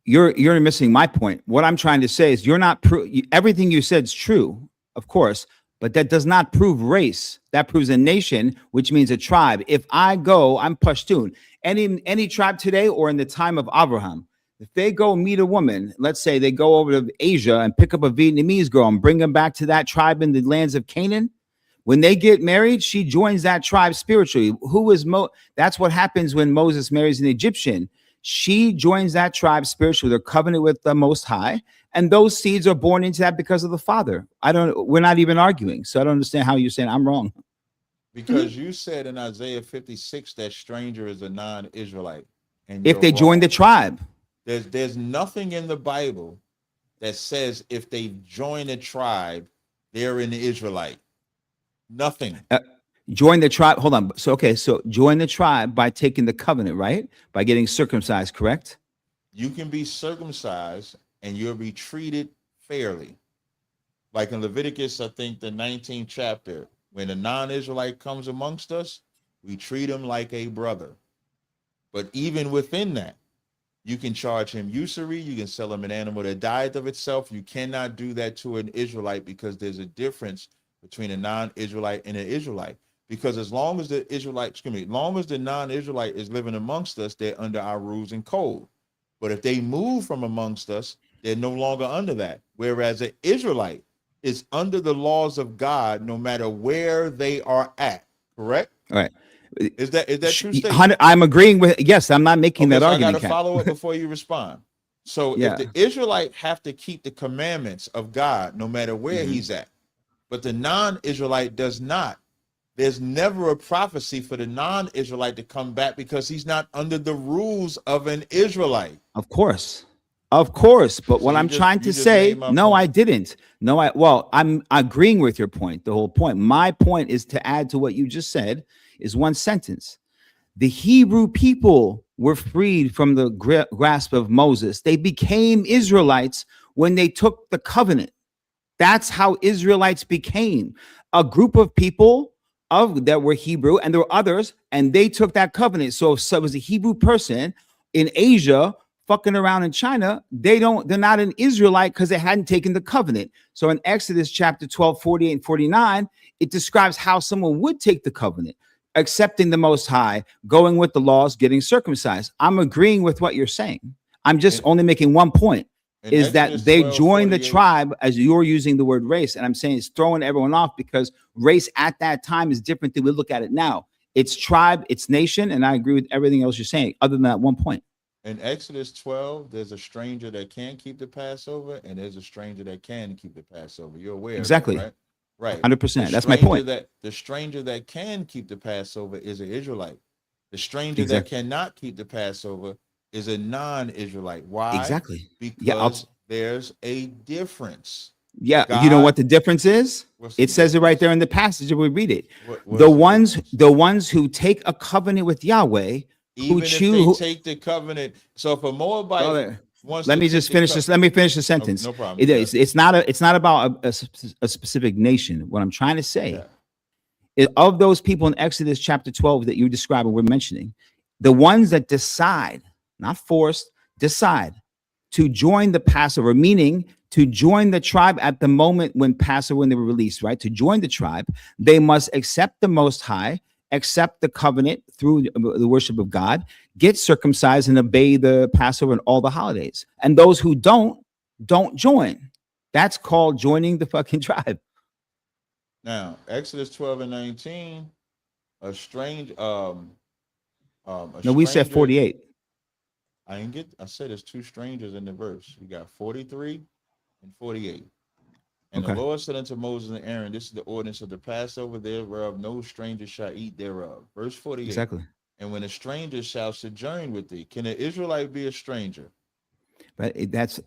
you're missing my point. What I'm trying to say is you're not everything you said is true, of course, but that does not prove race. That proves a nation, which means a tribe. If I go, I'm Pashtun. Any tribe today or in the time of Abraham, if they go meet a woman, let's say they go over to Asia and pick up a Vietnamese girl and bring them back to that tribe in the lands of Canaan, when they get married, she joins that tribe spiritually. That's what happens when Moses marries an Egyptian. She joins that tribe spiritually. They're covenant with the Most High, and those seeds are born into that because of the Father. We're not even arguing. So I don't understand how you're saying I'm wrong. Because you said in Isaiah 56 that stranger is a non-Israelite. And if they join the tribe. There's nothing in the Bible that says if they join a tribe, they're an Israelite. Nothing. Join the tribe. Hold on. So join the tribe by taking the covenant, right? By getting circumcised, correct? You can be circumcised and you'll be treated fairly. Like in Leviticus, I think the 19th chapter, when a non-Israelite comes amongst us, we treat him like a brother. But even within that, you can charge him usury. You can sell him an animal that died of itself. You cannot do that to an Israelite, because there's a difference between a non-Israelite and an Israelite. Because as long as the non-Israelite is living amongst us, they're under our rules and code. But if they move from amongst us, they're no longer under that. Whereas an Israelite is under the laws of God no matter where they are at. Correct? All right. Is that true statement? I'm agreeing with, yes, I'm not making that so argument. I got to follow up before you respond. So if the Israelite have to keep the commandments of God no matter where he's at, but the non-Israelite does not, there's never a prophecy for the non-Israelite to come back because he's not under the rules of an Israelite. Of course. But so what I'm trying to say, no, point. I didn't. No, I'm agreeing with your point. The whole point. My point is to add to what you just said is one sentence. The Hebrew people were freed from the grasp of Moses. They became Israelites when they took the covenant. That's how Israelites became a group of people that were Hebrew, and there were others, and they took that covenant. So if it was a Hebrew person in Asia fucking around in China, they're not an Israelite because they hadn't taken the covenant. So in Exodus chapter 12, 48 and 49, it describes how someone would take the covenant, accepting the Most High, going with the laws, getting circumcised. I'm agreeing with what you're saying. I'm just only making one point. Is that they join the tribe, as you're using the word race, and I'm saying it's throwing everyone off because race at that time is different than we look at it now. It's tribe, it's nation, and I agree with everything else you're saying, other than that one point. In Exodus 12, there's a stranger that can keep the Passover, and there's a stranger that can keep the Passover. You're aware exactly, of that, right? 100%. That's my point. The stranger that can keep the Passover is an Israelite. The stranger that cannot keep the Passover is a non-Israelite. Why? Exactly. Because there's a difference. Yeah. God, you know what the difference is? It says it right there in the passage. We read it. The ones who take a covenant with Yahweh, even if they take the covenant. So if a Moabite let me finish the sentence. No problem. It's not about a specific nation. What I'm trying to say is, of those people in Exodus chapter 12 that you describe and we're mentioning, the ones that decide, not forced, decide to join the Passover, meaning to join the tribe at the moment when Passover, when they were released, right? To join the tribe, they must accept the Most High, accept the covenant through the worship of God, get circumcised and obey the Passover and all the holidays. And those who don't join. That's called joining the fucking tribe. Now, Exodus 12 and 19, a strange No, we said 48. I said there's two strangers in the verse. We got 43 and 48. And Okay. the Lord said unto Moses and Aaron, this is the ordinance of the Passover thereof, no stranger shall eat thereof. Verse 48. Exactly. And when a stranger shall sojourn with thee, can an Israelite be a stranger? But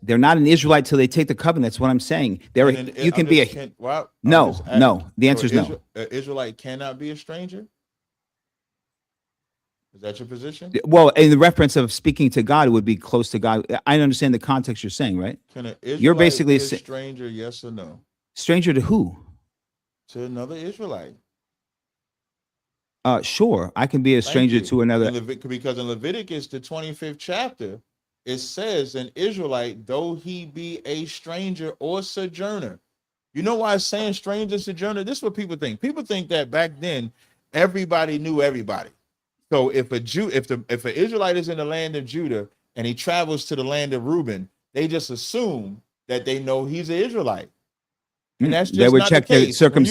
they're not an Israelite till they take the covenant. That's what I'm saying. The answer is no. An Israelite cannot be a stranger. Is that your position? Well, in the reference of speaking to God, it would be close to God. I understand the context you're saying, right? Can an Israelite You're basically be a stranger, yes or no? Stranger to who? To another Israelite. Sure, I can be a stranger to another. Because in Leviticus, the 25th chapter, it says an Israelite, though he be a stranger or sojourner. You know why it's saying stranger, sojourner? This is what people think. People think that back then, everybody knew everybody. So if an Israelite is in the land of Judah and he travels to the land of Reuben, they just assume that they know he's an Israelite. And that's just not the case. When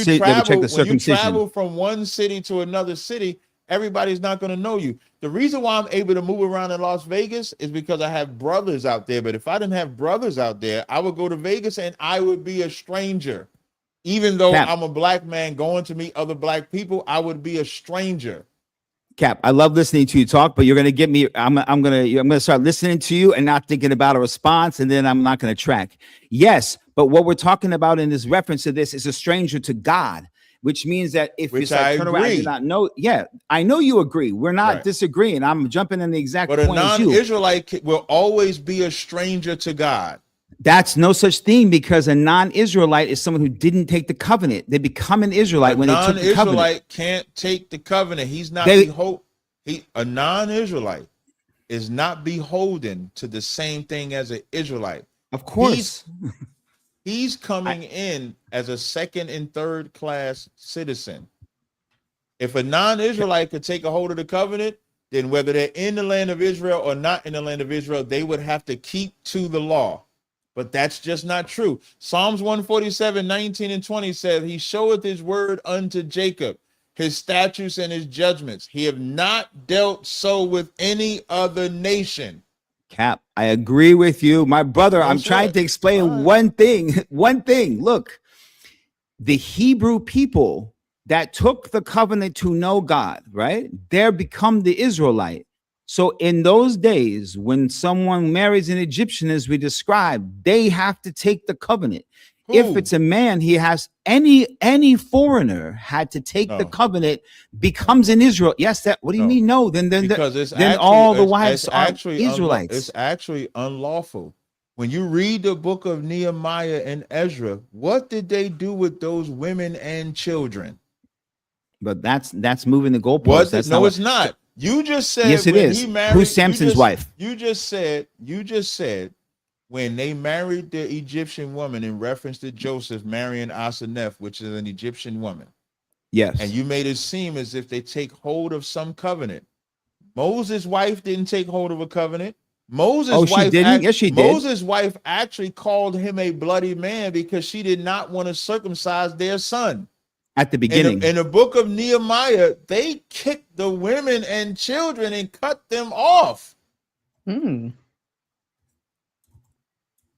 you travel from one city to another city, everybody's not going to know you. The reason why I'm able to move around in Las Vegas is because I have brothers out there. But if I didn't have brothers out there, I would go to Vegas and I would be a stranger. Even though I'm a black man going to meet other black people, I would be a stranger. Cap, I love listening to you talk, but you're going to get me. I'm going to start listening to you and not thinking about a response, and then I'm not going to track. Yes, but what we're talking about in this reference to this is a stranger to God, which means that if you turn around and do not know, yeah, I know you agree. We're not disagreeing. I'm jumping in the exact point. But a non-Israelite will always be a stranger to God. That's no such thing, because a non-Israelite is someone who didn't take the covenant. They become an Israelite when they took the covenant. A non-Israelite can't take the covenant. He's not a non-Israelite is not beholden to the same thing as an Israelite. Of course. He's coming in as a second and third class citizen. If a non-Israelite could take a hold of the covenant, then whether they're in the land of Israel or not in the land of Israel, they would have to keep to the law. But that's just not true. Psalms 147, 19 and 20 says, he showeth his word unto Jacob, his statutes and his judgments. He have not dealt so with any other nation. Cap, I agree with you. My brother, I'm trying to explain one thing. Look, the Hebrew people that took the covenant to know God, right? They're become the Israelite. So in those days, when someone marries an Egyptian, as we described, they have to take the covenant. Who? If it's a man, he has any foreigner had to take the covenant, becomes an Israel. Yes, that. What do you mean? No, then all the wives are Israelites. It's actually unlawful. When you read the book of Nehemiah and Ezra, what did they do with those women and children? But that's moving the goalposts. It's not. You just said, yes, it is. Who's Samson's wife? You just said when they married the Egyptian woman in reference to Joseph marrying Asenath, which is an Egyptian woman. Yes. And you made it seem as if they take hold of some covenant. Moses' wife didn't take hold of a covenant. She didn't? Yes, she did. Moses' wife actually called him a bloody man because she did not want to circumcise their son. At the beginning. In the book of Nehemiah, they kicked the women and children and cut them off.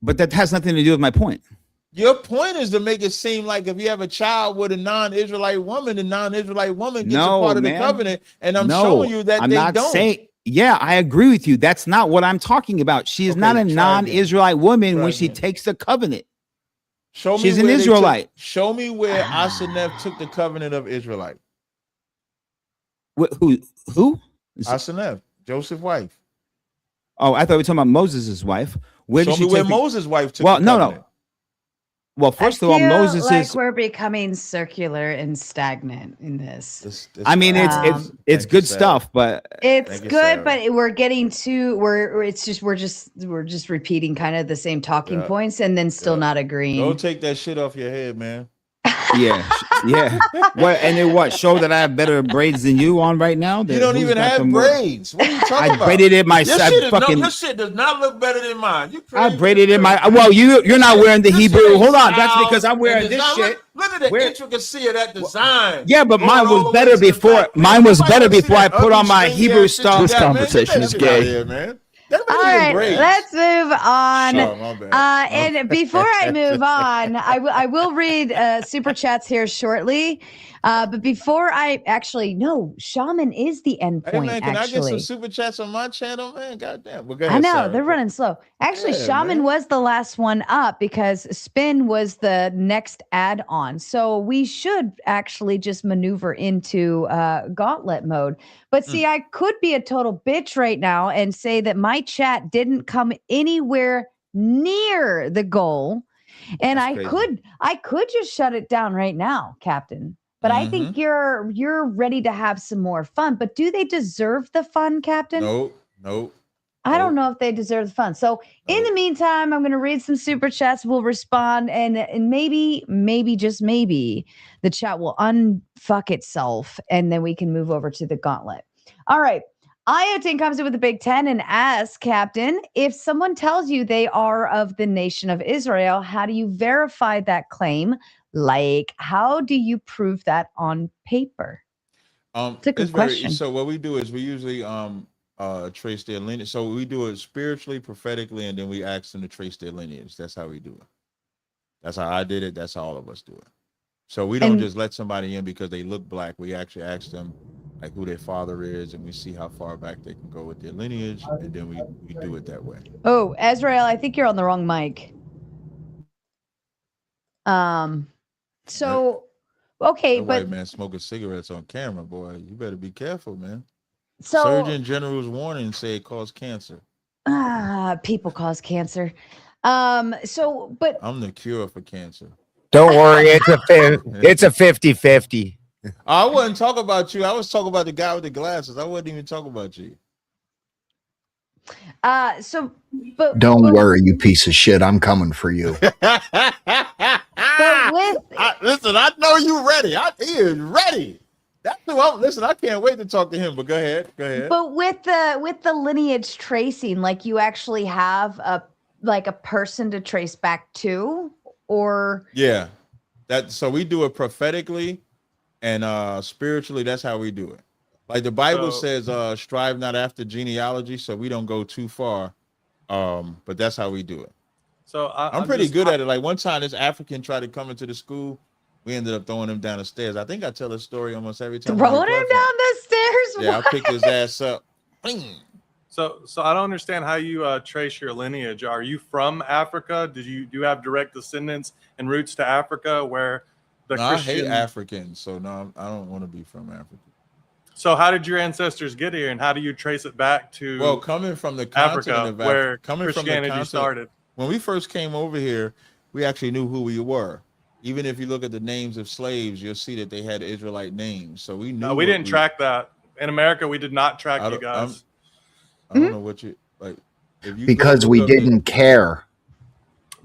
But that has nothing to do with my point. Your point is to make it seem like if you have a child with a non-Israelite woman, the non-Israelite woman gets a part of the covenant. And I'm showing you that they don't. Yeah, I agree with you. That's not what I'm talking about. She is not a non-Israelite woman when she takes the covenant. She's an Israelite. Show me where Asenath took the covenant of Israelite. Who? Asenath, Joseph's wife. Oh, I thought we were talking about Moses' wife. Show me where Moses' wife took the covenant. No. Well, first of all, Moses like we're becoming circular and stagnant in this. I mean, it's good stuff, but it's good, but we're getting to we're just repeating kind of the same talking points and then still not agreeing. Don't take that shit off your head, man. Yeah, Yeah. What? And then what? Show that I have better braids than you on right now. You don't even have braids. What are you talking about? I braided it myself. Your shit does not look better than mine. You crazy. I braided it my. Well, you're not wearing the Hebrew. Hold on, that's because I'm wearing this shit. Look at the intricacy of that design. Yeah, but mine was better before. Mine was better before I put on my Hebrew stuff. This conversation is gay. Man. All right, let's move on. Sorry, my bad. And before I move on, I will read super chats here shortly. But before I Shaman is the end point. Hey man, can I get some super chats on my channel, man? Goddamn. Well, go ahead, I know Sarah. they're running slow. Actually, Shaman was the last one up because Spin was the next add-on. So we should actually just maneuver into gauntlet mode. But see, I could be a total bitch right now and say that my chat didn't come anywhere near the goal. And I could just shut it down right now, Captain. But I think you're ready to have some more fun. But do they deserve the fun, Captain? Nope. I don't know if they deserve the fun. So in the meantime, I'm going to read some super chats. We'll respond, and maybe just maybe the chat will unfuck itself, and then we can move over to the gauntlet. All right. Iotin comes in with the Big 10 and asks, Captain, if someone tells you they are of the nation of Israel, how do you verify that claim? Like, how do you prove that on paper? It's a good question. So what we do is we usually trace their lineage. So we do it spiritually, prophetically, and then we ask them to trace their lineage. That's how we do it. That's how I did it. That's how all of us do it. So we don't just let somebody in because they look black. We actually ask them like who their father is, and we see how far back they can go with their lineage, and then we do it that way. Oh, Azrael, I think you're on the wrong mic. So, okay, that but white man smoking cigarettes on camera, boy. You better be careful, man. So, Surgeon General's warning say it causes cancer. People cause cancer. But I'm the cure for cancer. Don't worry, it's a 50-50. I wasn't talking about you. I was talking about the guy with the glasses. I wasn't even talking about you. Don't worry, you piece of shit. I'm coming for you. Listen, I know you ready. He is ready. That's who I'm. Listen, I can't wait to talk to him. But go ahead. But with the lineage tracing, like you actually have a person to trace back to, or so we do it prophetically and spiritually. That's how we do it. Like the Bible says, strive not after genealogy, so we don't go too far. But that's how we do it. So I'm pretty good at it. Like one time this African tried to come into the school. We ended up throwing him down the stairs. I think I tell a story almost every time. Throwing him down the stairs? Yeah, I picked his ass up. So I don't understand how you trace your lineage. Are you from Africa? Do you have direct descendants and roots to Africa where the Christian... I hate Africans, so no, I don't want to be from Africa. So how did your ancestors get here, and how do you trace it back to coming from the Africa, where Christianity started? When we first came over here, we actually knew who we were. Even if you look at the names of slaves, you'll see that they had Israelite names. So we knew. No, we didn't track that. In America, we did not track you guys. I don't know what you like. Because we didn't care.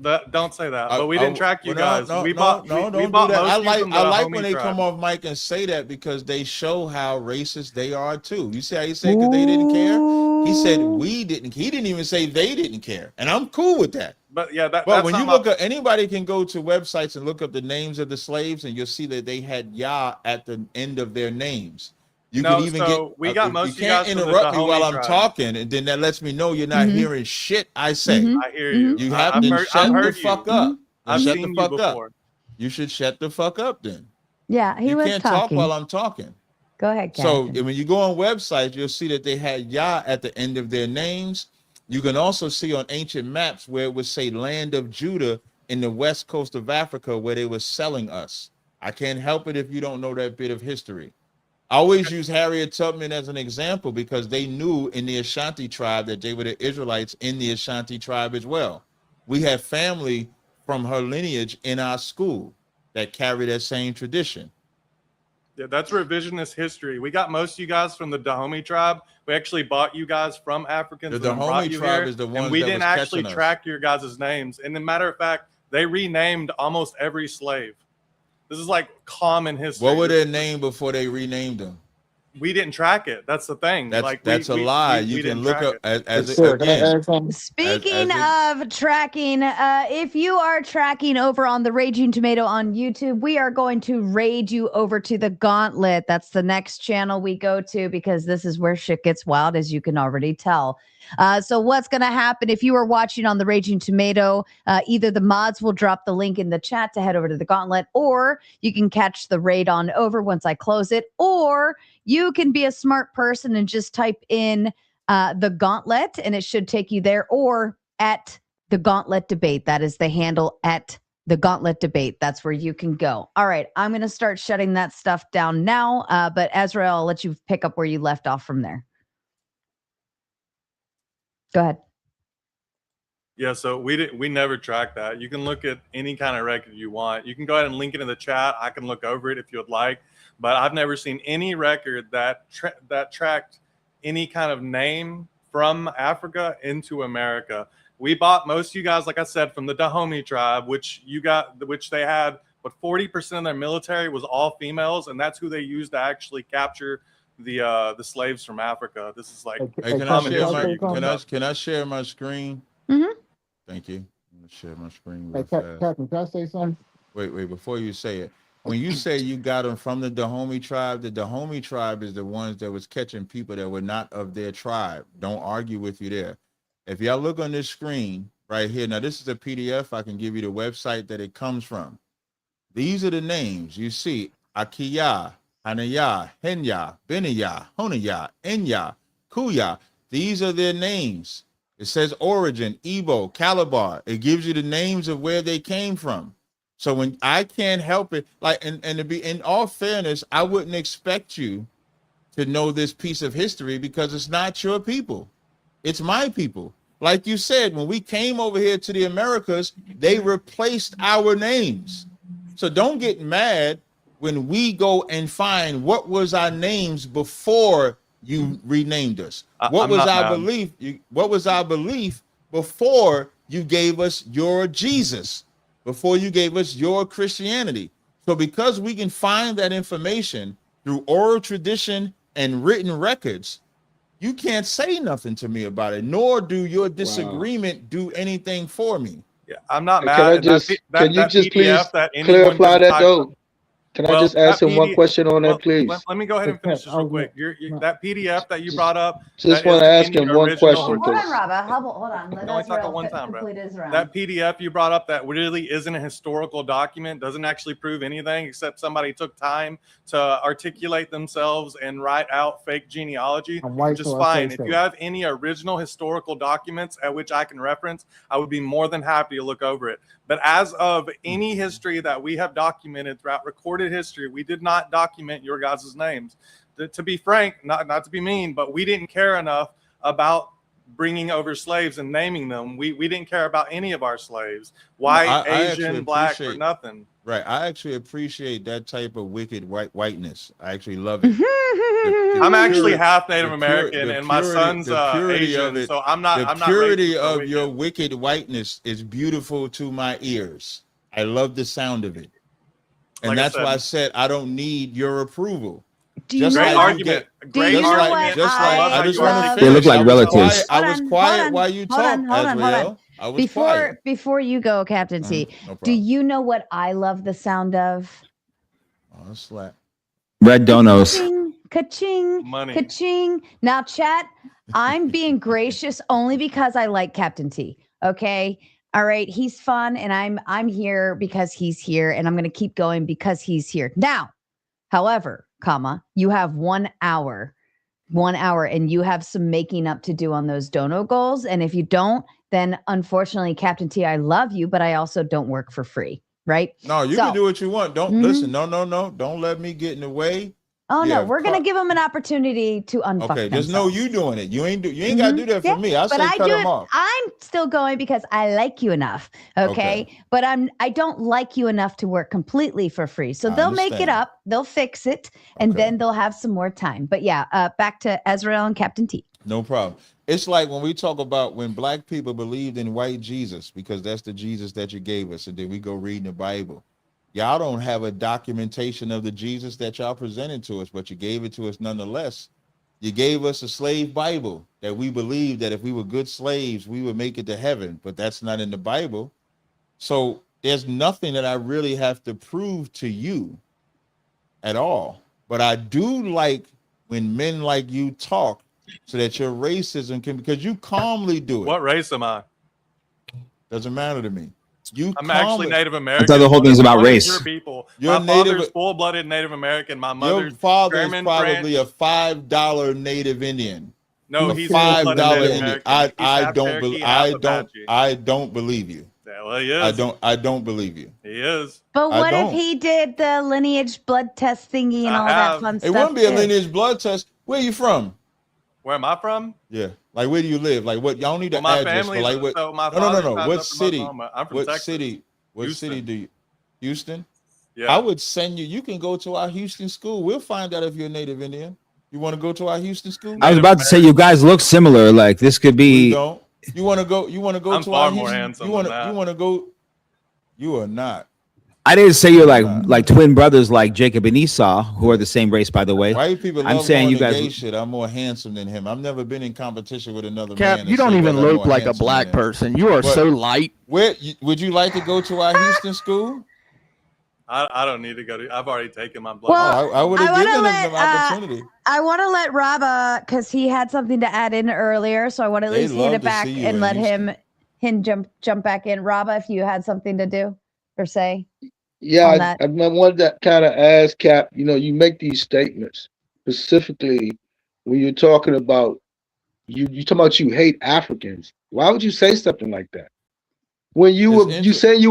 Don't say that. But we didn't track you guys. Don't we do bought that. I like when they tribe. come off mic and say that because they show how racist they are too. You see how he said because they didn't care? He said we didn't. He didn't even say they didn't care, and I'm cool with that. But yeah, but when you look at anybody can go to websites and look up the names of the slaves, and you'll see that they had Yah at the end of their names. You can even we got most you can't interrupt me while I'm talking, and then that lets me know you're not hearing shit I say. I hear you. You have to shut the fuck up. I've shut seen the fuck you before. up. You should shut the fuck up then. Yeah, you can't talk while I'm talking. Go ahead, Captain. So when you go on websites, you'll see that they had Yah at the end of their names. You can also see on ancient maps where it would say land of Judah in the west coast of Africa where they were selling us. I can't help it if you don't know that bit of history. I always use Harriet Tubman as an example because they knew in the Ashanti tribe that they were the Israelites in the Ashanti tribe as well. We have family from her lineage in our school that carry that same tradition. Yeah, that's revisionist history. We got most of you guys from the Dahomey tribe. We actually bought you guys from Africans. The Dahomey tribe is the one, and we didn't actually track your guys' names. And as a matter of fact, they renamed almost every slave. This is like common history. What were their name before they renamed them? We didn't track it. That's the thing. That's a lie. You can look up Speaking of tracking, if you are tracking over on the Raging Tomato on YouTube, we are going to raid you over to the Gauntlet. That's the next channel we go to because this is where shit gets wild, as you can already tell. So what's going to happen if you are watching on the Raging Tomato, either the mods will drop the link in the chat to head over to the Gauntlet, or you can catch the raid on over once I close it, or you can be a smart person and just type in the Gauntlet and it should take you there, or at the Gauntlet Debate. That is the handle, at the Gauntlet Debate. That's where you can go. All right, I'm going to start shutting that stuff down now, but Ezra, I'll let you pick up where you left off from there. Go ahead. Yeah, so we never track that. You can look at any kind of record you want. You can go ahead and link it in the chat. I can look over it if you would like. But I've never seen any record that tracked any kind of name from Africa into America. We bought most of you guys, like I said, from the Dahomey tribe, which they had, but 40% of their military was all females, and that's who they used to actually capture the slaves from Africa. This is like, hey, can I share my screen? Mm-hmm. Thank you. I'm gonna share my screen. Hey, Captain, can I say something? Wait, before you say it. When you say you got them from the Dahomey tribe, the Dahomey tribe is the ones that was catching people that were not of their tribe. Don't argue with you there. If y'all look on this screen right here, now this is a PDF. I can give you the website that it comes from. These are the names you see: Akiya, Hanaya, Henya, Beniya, Honaya, Enya, Kuya. These are their names. It says origin, Igbo, Calabar. It gives you the names of where they came from. So when I can't help it, like, and to be in all fairness, I wouldn't expect you to know this piece of history because it's not your people. It's my people. Like you said, when we came over here to the Americas, they replaced our names. So don't get mad when we go and find what was our names before you renamed us. What was our belief? What was our belief before you gave us your Jesus? Before you gave us your Christianity. So because we can find that information through oral tradition and written records, you can't say nothing to me about it, nor do your disagreement do anything for me. Yeah, I'm not mad. Can you just please clarify that though? Can I just ask him one question on that, please? Let me go ahead and finish this real quick. That PDF that you brought up. Just want to ask him one question. Hold on, Robert. Hold on. Let only talk at one time, bro. That PDF you brought up that really isn't a historical document, doesn't actually prove anything except somebody took time to articulate themselves and write out fake genealogy, which is fine. If you have any original historical documents at which I can reference, I would be more than happy to look over it. But as of any history that we have documented throughout recorded history, we did not document your guys' names. To be frank, not to be mean, but we didn't care enough about bringing over slaves and naming them. We didn't care about any of our slaves, white, Asian, black, or nothing. Right. I actually appreciate that type of wicked whiteness. I actually love it. I'm actually half Native American, and my son's Asian, so I'm not. The purity of your wicked whiteness is beautiful to my ears. I love the sound of it, and that's why I said I don't need your approval. Great argument. I just want to. They look like relatives. I was quiet while you talked, Azrael. I was quiet. Before you go, Captain T, do you know what I love the sound of? Oh, slap. Red donos. Ka-ching, money. Ka-ching. Now, chat, I'm being gracious only because I like Captain T. Okay. All right. He's fun. And I'm here because he's here. And I'm going to keep going because he's here. Now, however, you have 1 hour, and you have some making up to do on those dono goals. And if you don't, then unfortunately, Captain T, I love you, but I also don't work for free. Right. No, you can do what you want. Don't listen. No. Don't let me get in the way. Oh no, we're gonna give them an opportunity to unfuck Okay, themselves. just know you doing it. You ain't gotta do that for me. I say cut them off. I'm still going because I like you enough. Okay. But I don't like you enough to work completely for free. So they'll make it up, they'll fix it, and then they'll have some more time. But yeah, back to Ezrael and Captain T. No problem. It's like when we talk about when black people believed in white Jesus, because that's the Jesus that you gave us, and then we go reading the Bible. Y'all don't have a documentation of the Jesus that y'all presented to us, but you gave it to us nonetheless. You gave us a slave Bible that we believed that if we were good slaves, we would make it to heaven, but that's not in the Bible. So there's nothing that I really have to prove to you at all. But I do like when men like you talk so that your racism can, because you calmly do it. What race am I? Doesn't matter to me. I'm actually Native American. I thought the whole thing's about race. Your people. You're my Native, father's full-blooded Native American. My mother's your father German, is probably French. a $5 Native Indian. No, a he's $5 Native Indian. American. I don't Cherokee, I don't believe you. Yeah, well, he is. I don't believe you. He is. But what if he did the lineage blood test thingy and all that fun stuff? It wouldn't be a lineage blood test. Where are you from? Where am I from? Yeah. Like, where do you live? Like, what? Y'all need an my address family. For like what? So my no. father's What up city? in Oklahoma. I'm from What Texas. city? What Houston. city do you? Houston. Yeah. I would send you. You can go to our Houston school. We'll find out if you're a Native Indian. You want to go to our Houston school? I was about to say you guys look similar. Like this could be. We don't. You want to go? You want to go I'm to far our more Houston? handsome You want than to? that. You want to go? You are not. I didn't say you're like twin brothers like Jacob and Esau, who are the same race, by the way. White people I'm love saying going you to guys. gay shit. I'm more handsome than him. I've never been in competition with another Cap, man. you don't even look like a black person. You are so light. Where would you like to go to our Houston school? I don't need to go to. I've already taken my blood. Well, I would have given him the opportunity. I want to let Raba, because he had something to add in earlier, so I want to at least hand it back and let him jump back in. Raba, if you had something to do or say. Yeah, I wanted to kind of ask Cap, you make these statements specifically when you're talking about you talking about you hate Africans. Why would you say something like that? When you saying you saying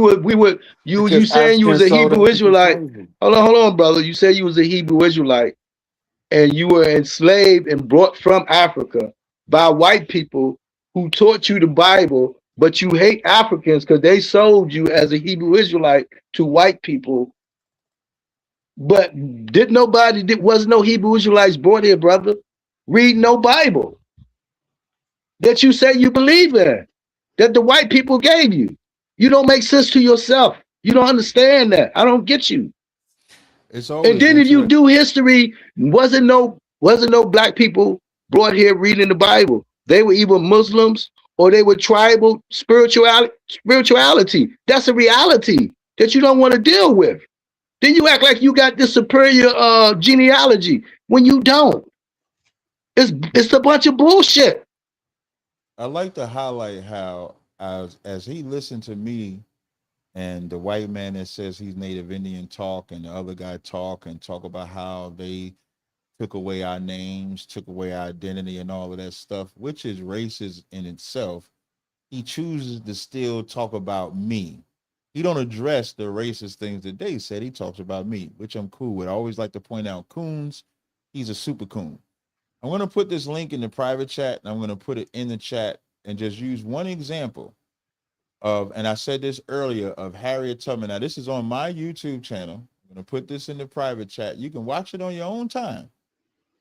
you was a Hebrew Israelite. Hold on, brother. You said you was a Hebrew Israelite and you were enslaved and brought from Africa by white people who taught you the Bible. But you hate Africans because they sold you as a Hebrew Israelite to white people. But wasn't no Hebrew Israelites born here, brother. Read no Bible that you say you believe in, that the white people gave you. You don't make sense to yourself. You don't understand that. I don't get you. And then if you do history, wasn't no black people brought here reading the Bible. They were either Muslims or they were tribal spirituality. That's a reality that you don't want to deal with. Then you act like you got this superior genealogy when you don't. It's a bunch of bullshit. I like to highlight how as he listened to me and the white man that says he's Native Indian talk and the other guy talk about how they took away our names, took away our identity and all of that stuff, which is racist in itself. He chooses to still talk about me. He don't address the racist things that they said. He talks about me, which I'm cool with. I always like to point out Coons. He's a super coon. I'm going to put this link in the private chat and I'm going to put it in the chat and just use one example of, and I said this earlier, of Harriet Tubman. Now, this is on my YouTube channel. I'm going to put this in the private chat. You can watch it on your own time.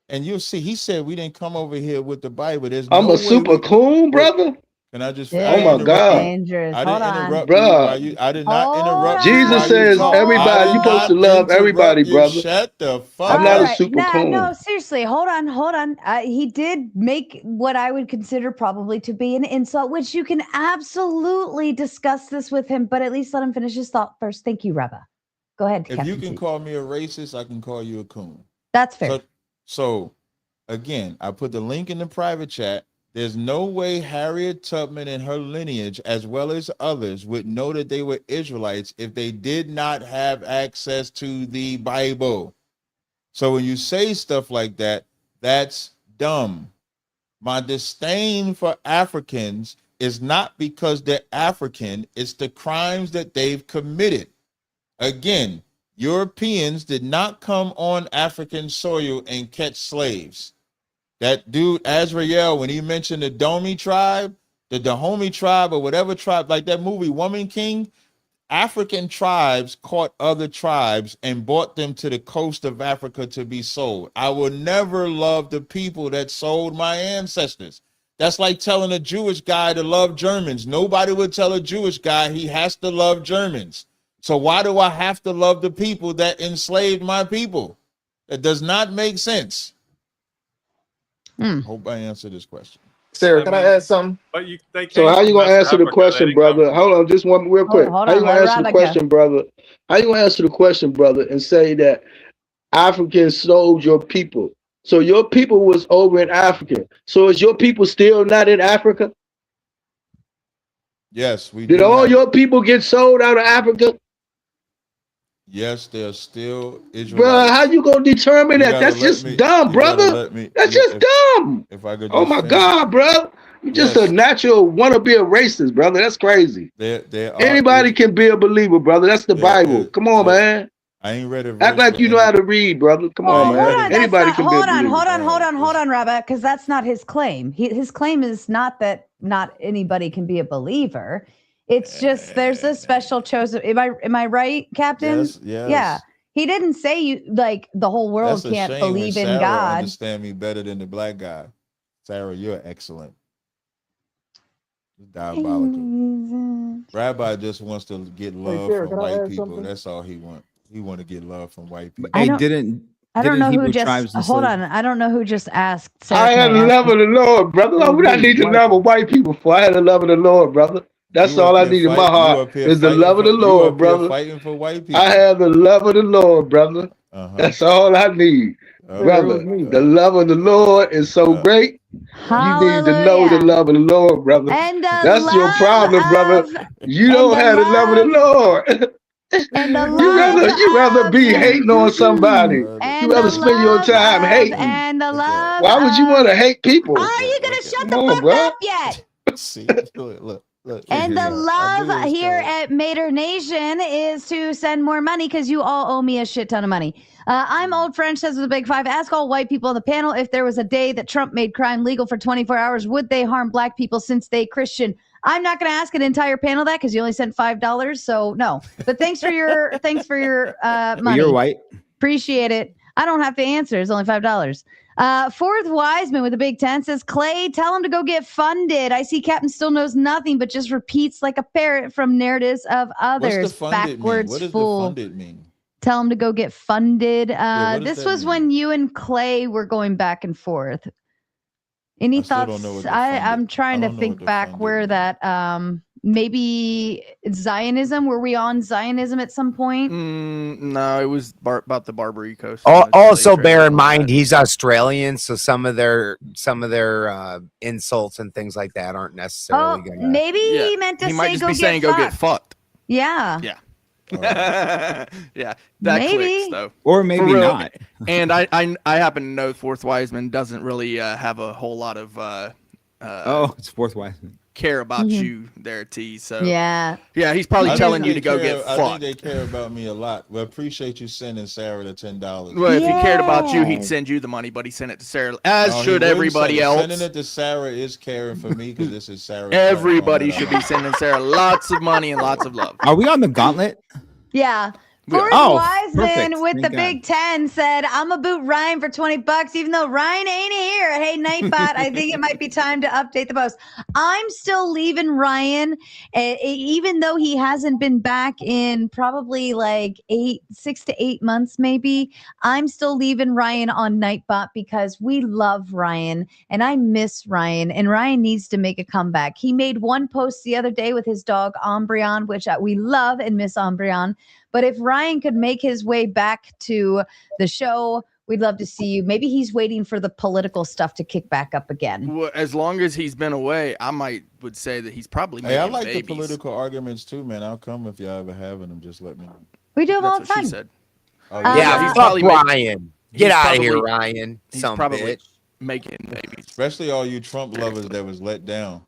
And you'll see, he said we didn't come over here with the Bible. I'm a super coon, brother. Can I just? Oh my God! Dangerous. I didn't interrupt you. I did not interrupt you. Jesus says everybody. You're supposed to love everybody, brother. Shut the fuck up. I'm not a super coon. No, seriously. Hold on. He did make what I would consider probably to be an insult, which you can absolutely discuss this with him, but at least let him finish his thought first. Thank you, Reba. Go ahead. If you can call me a racist, I can call you a coon. That's fair. So again, I put the link in the private chat. There's no way Harriet Tubman and her lineage, as well as others, would know that they were Israelites if they did not have access to the Bible. So when you say stuff like that, that's dumb. My disdain for Africans is not because they're African, it's the crimes that they've committed. Again, Europeans did not come on African soil and catch slaves. That dude, Azrael, when he mentioned the Dahomey tribe, the Dahomey tribe or whatever tribe, like that movie, Woman King, African tribes caught other tribes and brought them to the coast of Africa to be sold. I will never love the people that sold my ancestors. That's like telling a Jewish guy to love Germans. Nobody would tell a Jewish guy he has to love Germans. So why do I have to love the people that enslaved my people? It does not make sense. Hope I answered this question. Sarah, can I add something? But so how you gonna answer the question, brother? Hold on, just one real quick. Hold how you on, gonna let answer the Robert question, brother? How you gonna answer the question, brother, and say that Africans sold your people? So your people was over in Africa. So is your people still not in Africa? Yes, we Did do all have, your people get sold out of Africa? yes, they're still Israelites. Bro, how you gonna determine that? That's just dumb, brother. That's just dumb. If I could just Oh my finish. God, bro. You just a natural wanna be a racist, brother. That's crazy. Anybody can be a believer, brother. That's the Bible. Come on, man. I ain't read it. Act like you know how to read, brother. Come on, man. Anybody can be a believer. Hold on, Robert, because that's not his claim. His claim is not that not anybody can be a believer. It's just there's a special chosen. Am I right, Captain? Yes. Yeah. He didn't say you like the whole world can't believe in Sarah God. Understand me better than the black guy. Sarah, you're excellent. Diabolical. Rabbi just wants to get love Sarah, from can I white add people. something? That's all he wants. He want to get love from white people. I don't know who Hebrew just tribes hold enslave- on. I don't know who just asked. Sarah, I had can the ask love you? of the Lord, brother. What I need the love of white people for? I had the love of the Lord, brother. That's You all up I here need in my fight- you heart up here is the fighting love of for- the you Lord, up here brother. fighting for white people. I have the love of the Lord, brother. That's all I need, brother. The love of the Lord is so great. You need to know the love of the Lord, brother. And the That's your problem, brother. You don't have the love of the Lord. And the you rather be hating on somebody. and You rather the spend your love time of- hating. and the love. Why would you want to hate people? Are you gonna shut Come the on, fuck bro. up yet? See, look. And the I love knew it was here coming. at Mater Nation is to send more money because you all owe me a shit ton of money. I'm Old French, says with a big 5. Ask all white people on the panel if there was a day that Trump made crime legal for 24 hours, would they harm black people since they Christian? I'm not going to ask an entire panel that because you only sent $5, so no. But thanks for your money. Well, you're white. Appreciate it. I don't have to answer. It's only $5. Fourth Wiseman with a big 10 says, Clay, tell him to go get funded. I see Captain still knows nothing, but just repeats like a parrot from narratives of others. What's the funded Backwards mean? What does fool. the funded mean? Tell him to go get funded. what does This that was mean? when you and Clay were going back and forth. Any I still thoughts? don't know what the I'm trying I to don't know think what the back funded where that maybe Zionism. Were we on Zionism at some point? No, it was about the Barbary Coast. Also, bear in mind he's Australian, so some of their insults and things like that aren't necessarily gonna. Maybe he meant to He say might just go be get saying fucked. go get fucked. Yeah. Yeah. Yeah, that Maybe. clicks though, or maybe For real. not. And I happen to know Fourth Wiseman doesn't really have a whole lot of It's Fourth Wiseman. care about you there, T. So yeah, he's probably I telling think you to they go care- get I fucked. think they care about me a lot. Well, appreciate you sending Sarah the $10. Well, if he cared about you, he'd send you the money, but he sent it to Sarah, as No, he should wouldn't everybody send it. else. Sending it to Sarah is caring for me because this is Sarah's Everybody platform should that be I'm sending Sarah lots of money and lots of love. Are we on the gauntlet? Yeah. Yeah. Forrest Oh, Wiseman perfect. with the Thank big 10 said, I'm a boot Ryan for $20, even though Ryan ain't here. Hey, Nightbot, I think it might be time to update the post. I'm still leaving Ryan, even though he hasn't been back in probably like 6 to 8 months, maybe. I'm still leaving Ryan on Nightbot because we love Ryan and I miss Ryan, and Ryan needs to make a comeback. He made one post the other day with his dog Umbreon, which we love and miss Umbreon. But if Ryan could make his way back to the show, we'd love to see you. Maybe he's waiting for the political stuff to kick back up again. Well, as long as he's been away, I would say that he's probably making Hey, I like babies. the political arguments too, man. I'll come if y'all ever having them. Just let me know. We do them all That's the what she time. said. Oh, Yeah, he's fuck probably Ryan. Get he's out of here, probably- Ryan. He's Some probably bitch. making babies. Especially all you Trump lovers that was let down.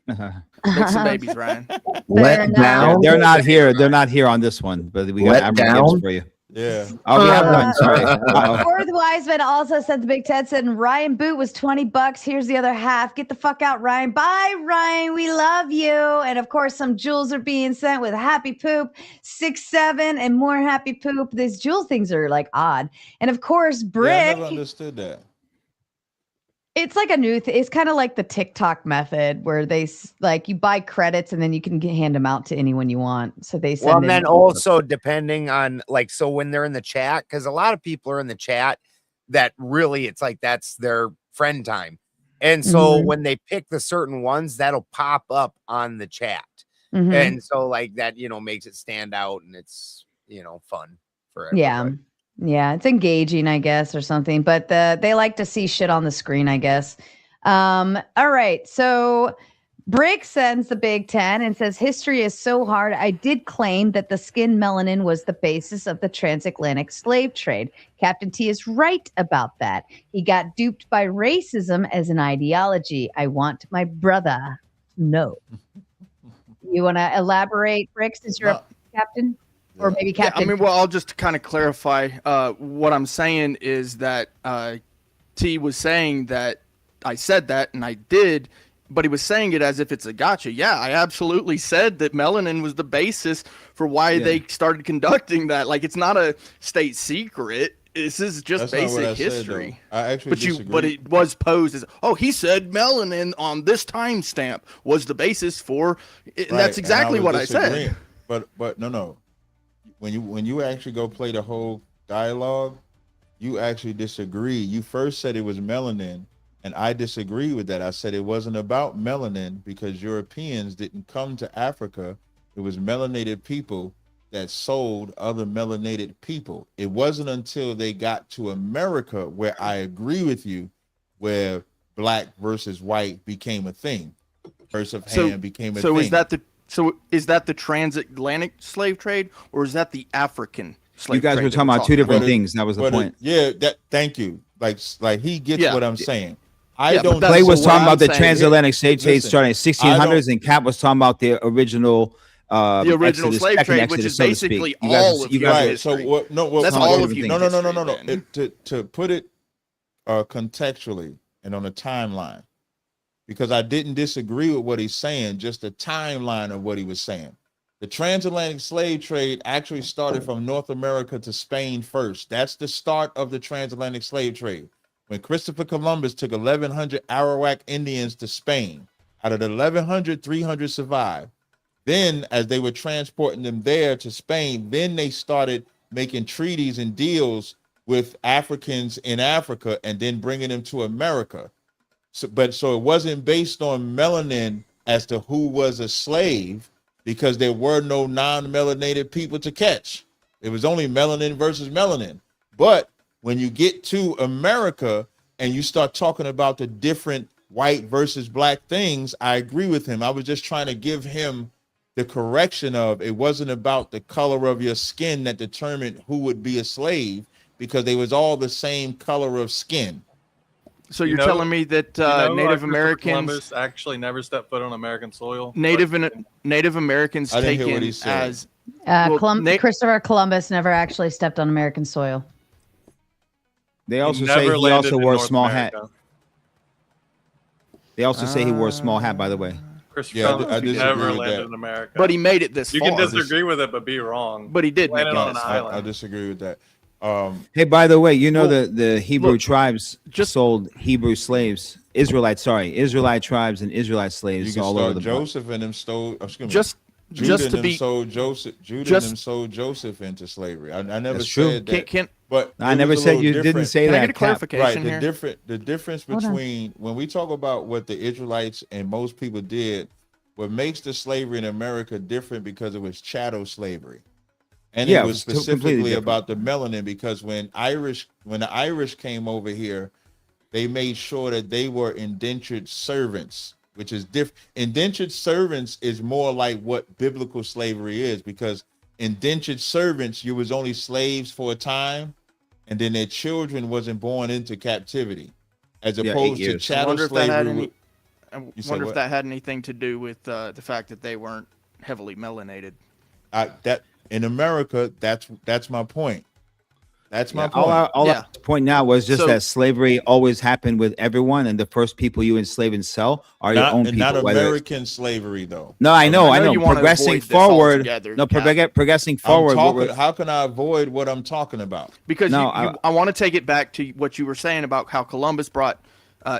Make some babies, Ryan. Let down. They're not here. They're not here on this one, but we got Let African down? games for you. Yeah. Oh, we have one. Sorry. Fourth Wiseman also said the Big Ted said Ryan Boot was $20. Here's the other half. Get the fuck out, Ryan. Bye, Ryan. We love you. And of course, some jewels are being sent with happy poop, 6-7, and more happy poop. These jewel things are like odd. And of course, Yeah, I Brick. never understood that. It's like a new it's kind of like the TikTok method where like you buy credits and then you can hand them out to anyone you want. So they send Well, and in then also depending on like, so when they're in the chat, because a lot of people are in the chat that really it's like that's their friend time. And so when they pick the certain ones, that'll pop up on the chat. And so like that, makes it stand out and it's, fun for everybody. Yeah, it's engaging, I guess, or something. But they like to see shit on the screen, I guess. All right. So Brick sends the Big Ten and says history is so hard. I did claim that the skin melanin was the basis of the transatlantic slave trade. Captain T is right about that. He got duped by racism as an ideology. I want my brother to know. You want to elaborate, Brick, since you're a captain? Or maybe Captain. Yeah, I'll just kind of clarify. What I'm saying is that T was saying that I said that, and I did, but he was saying it as if it's a gotcha. Yeah, I absolutely said that melanin was the basis for why they started conducting that. Like, it's not a state secret. This is just basic history. I actually disagree. But it was posed as, he said melanin on this timestamp was the basis for. And that's exactly what I said. But no. When you actually go play the whole dialogue, you actually disagree. You first said it was melanin, and I disagree with that. I said it wasn't about melanin because Europeans didn't come to Africa. It was melanated people that sold other melanated people. It wasn't until they got to America where I agree with you, where black versus white became a thing. First of hand became a thing. So is that the transatlantic slave trade, or is that the African slave trade? You guys were talking about two different things. That was the point. Thank you. Like he gets what I'm saying. Clay was talking about the transatlantic slave trade starting in 1600s, and Cap was talking about the original slave trade, which is basically all of human history. That's all of human history. To put it contextually and on a timeline, because I didn't disagree with what he's saying, just the timeline of what he was saying. The transatlantic slave trade actually started from North America to Spain first. That's the start of the transatlantic slave trade. When Christopher Columbus took 1,100 Arawak Indians to Spain, out of the 1,100, 300 survived. Then, as they were transporting them there to Spain, then they started making treaties and deals with Africans in Africa and then bringing them to America. So it wasn't based on melanin as to who was a slave, because there were no non-melanated people to catch. It was only melanin versus melanin. But when you get to America and you start talking about the different white versus black things, I agree with him. I was just trying to give him the correction of it wasn't about the color of your skin that determined who would be a slave, because they was all the same color of skin. So you're telling me that Native Americans Columbus actually never stepped foot on American soil? Native Americans taken as Christopher Columbus never actually stepped on American soil. They also say he also wore a small hat. They also say he wore a small hat, by the way. Christopher Columbus never landed in America. But he made it this far. You can disagree with it, but be wrong. But he did make it on an island. I disagree with that. Hey, by the way, the Hebrew tribes just sold Hebrew slaves, Israelite tribes and Israelite slaves all over the Joseph and them stole. Judah sold Joseph into slavery. I never said that. But I never said you didn't say that. Can I get a clarification here? The difference between when we talk about what the Israelites and most people did, what makes the slavery in America different, because it was chattel slavery. And it was specifically about the melanin, because when the Irish came over here, they made sure that they were indentured servants, which is different. Indentured servants is more like what biblical slavery is, because indentured servants, you was only slaves for a time, and then their children wasn't born into captivity, as opposed to chattel slavery. I wonder if that had anything to do with the fact that they weren't heavily melanated. In America, that's my point. That's my point. All I point now was just that slavery always happened with everyone, and the first people you enslave and sell are your own people. Not American slavery, though. No, I know. Progressing forward. Progressing forward. How can I avoid what I'm talking about? Because I want to take it back to what you were saying about how Columbus brought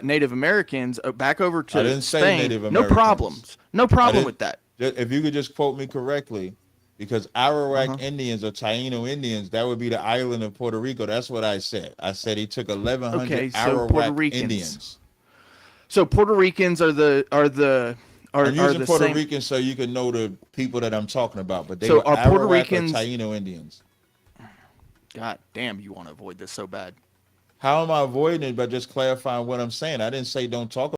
Native Americans back over to I didn't say Spain. Native No Americans. problems. No problem with that. If you could just quote me correctly, because Arawak Indians or Taino Indians, that would be the island of Puerto Rico. That's what I said. I said he took 1,100 Okay, so Puerto Arawak Ricans. Indians. So Puerto Ricans are I'm using the Puerto same. Ricans so you can know the people that I'm talking about. But they So were are Puerto Arawak Ricans or Taino Indians. God damn, you want to avoid this so bad. How am I avoiding it by just clarifying what I'm saying? I didn't say don't talk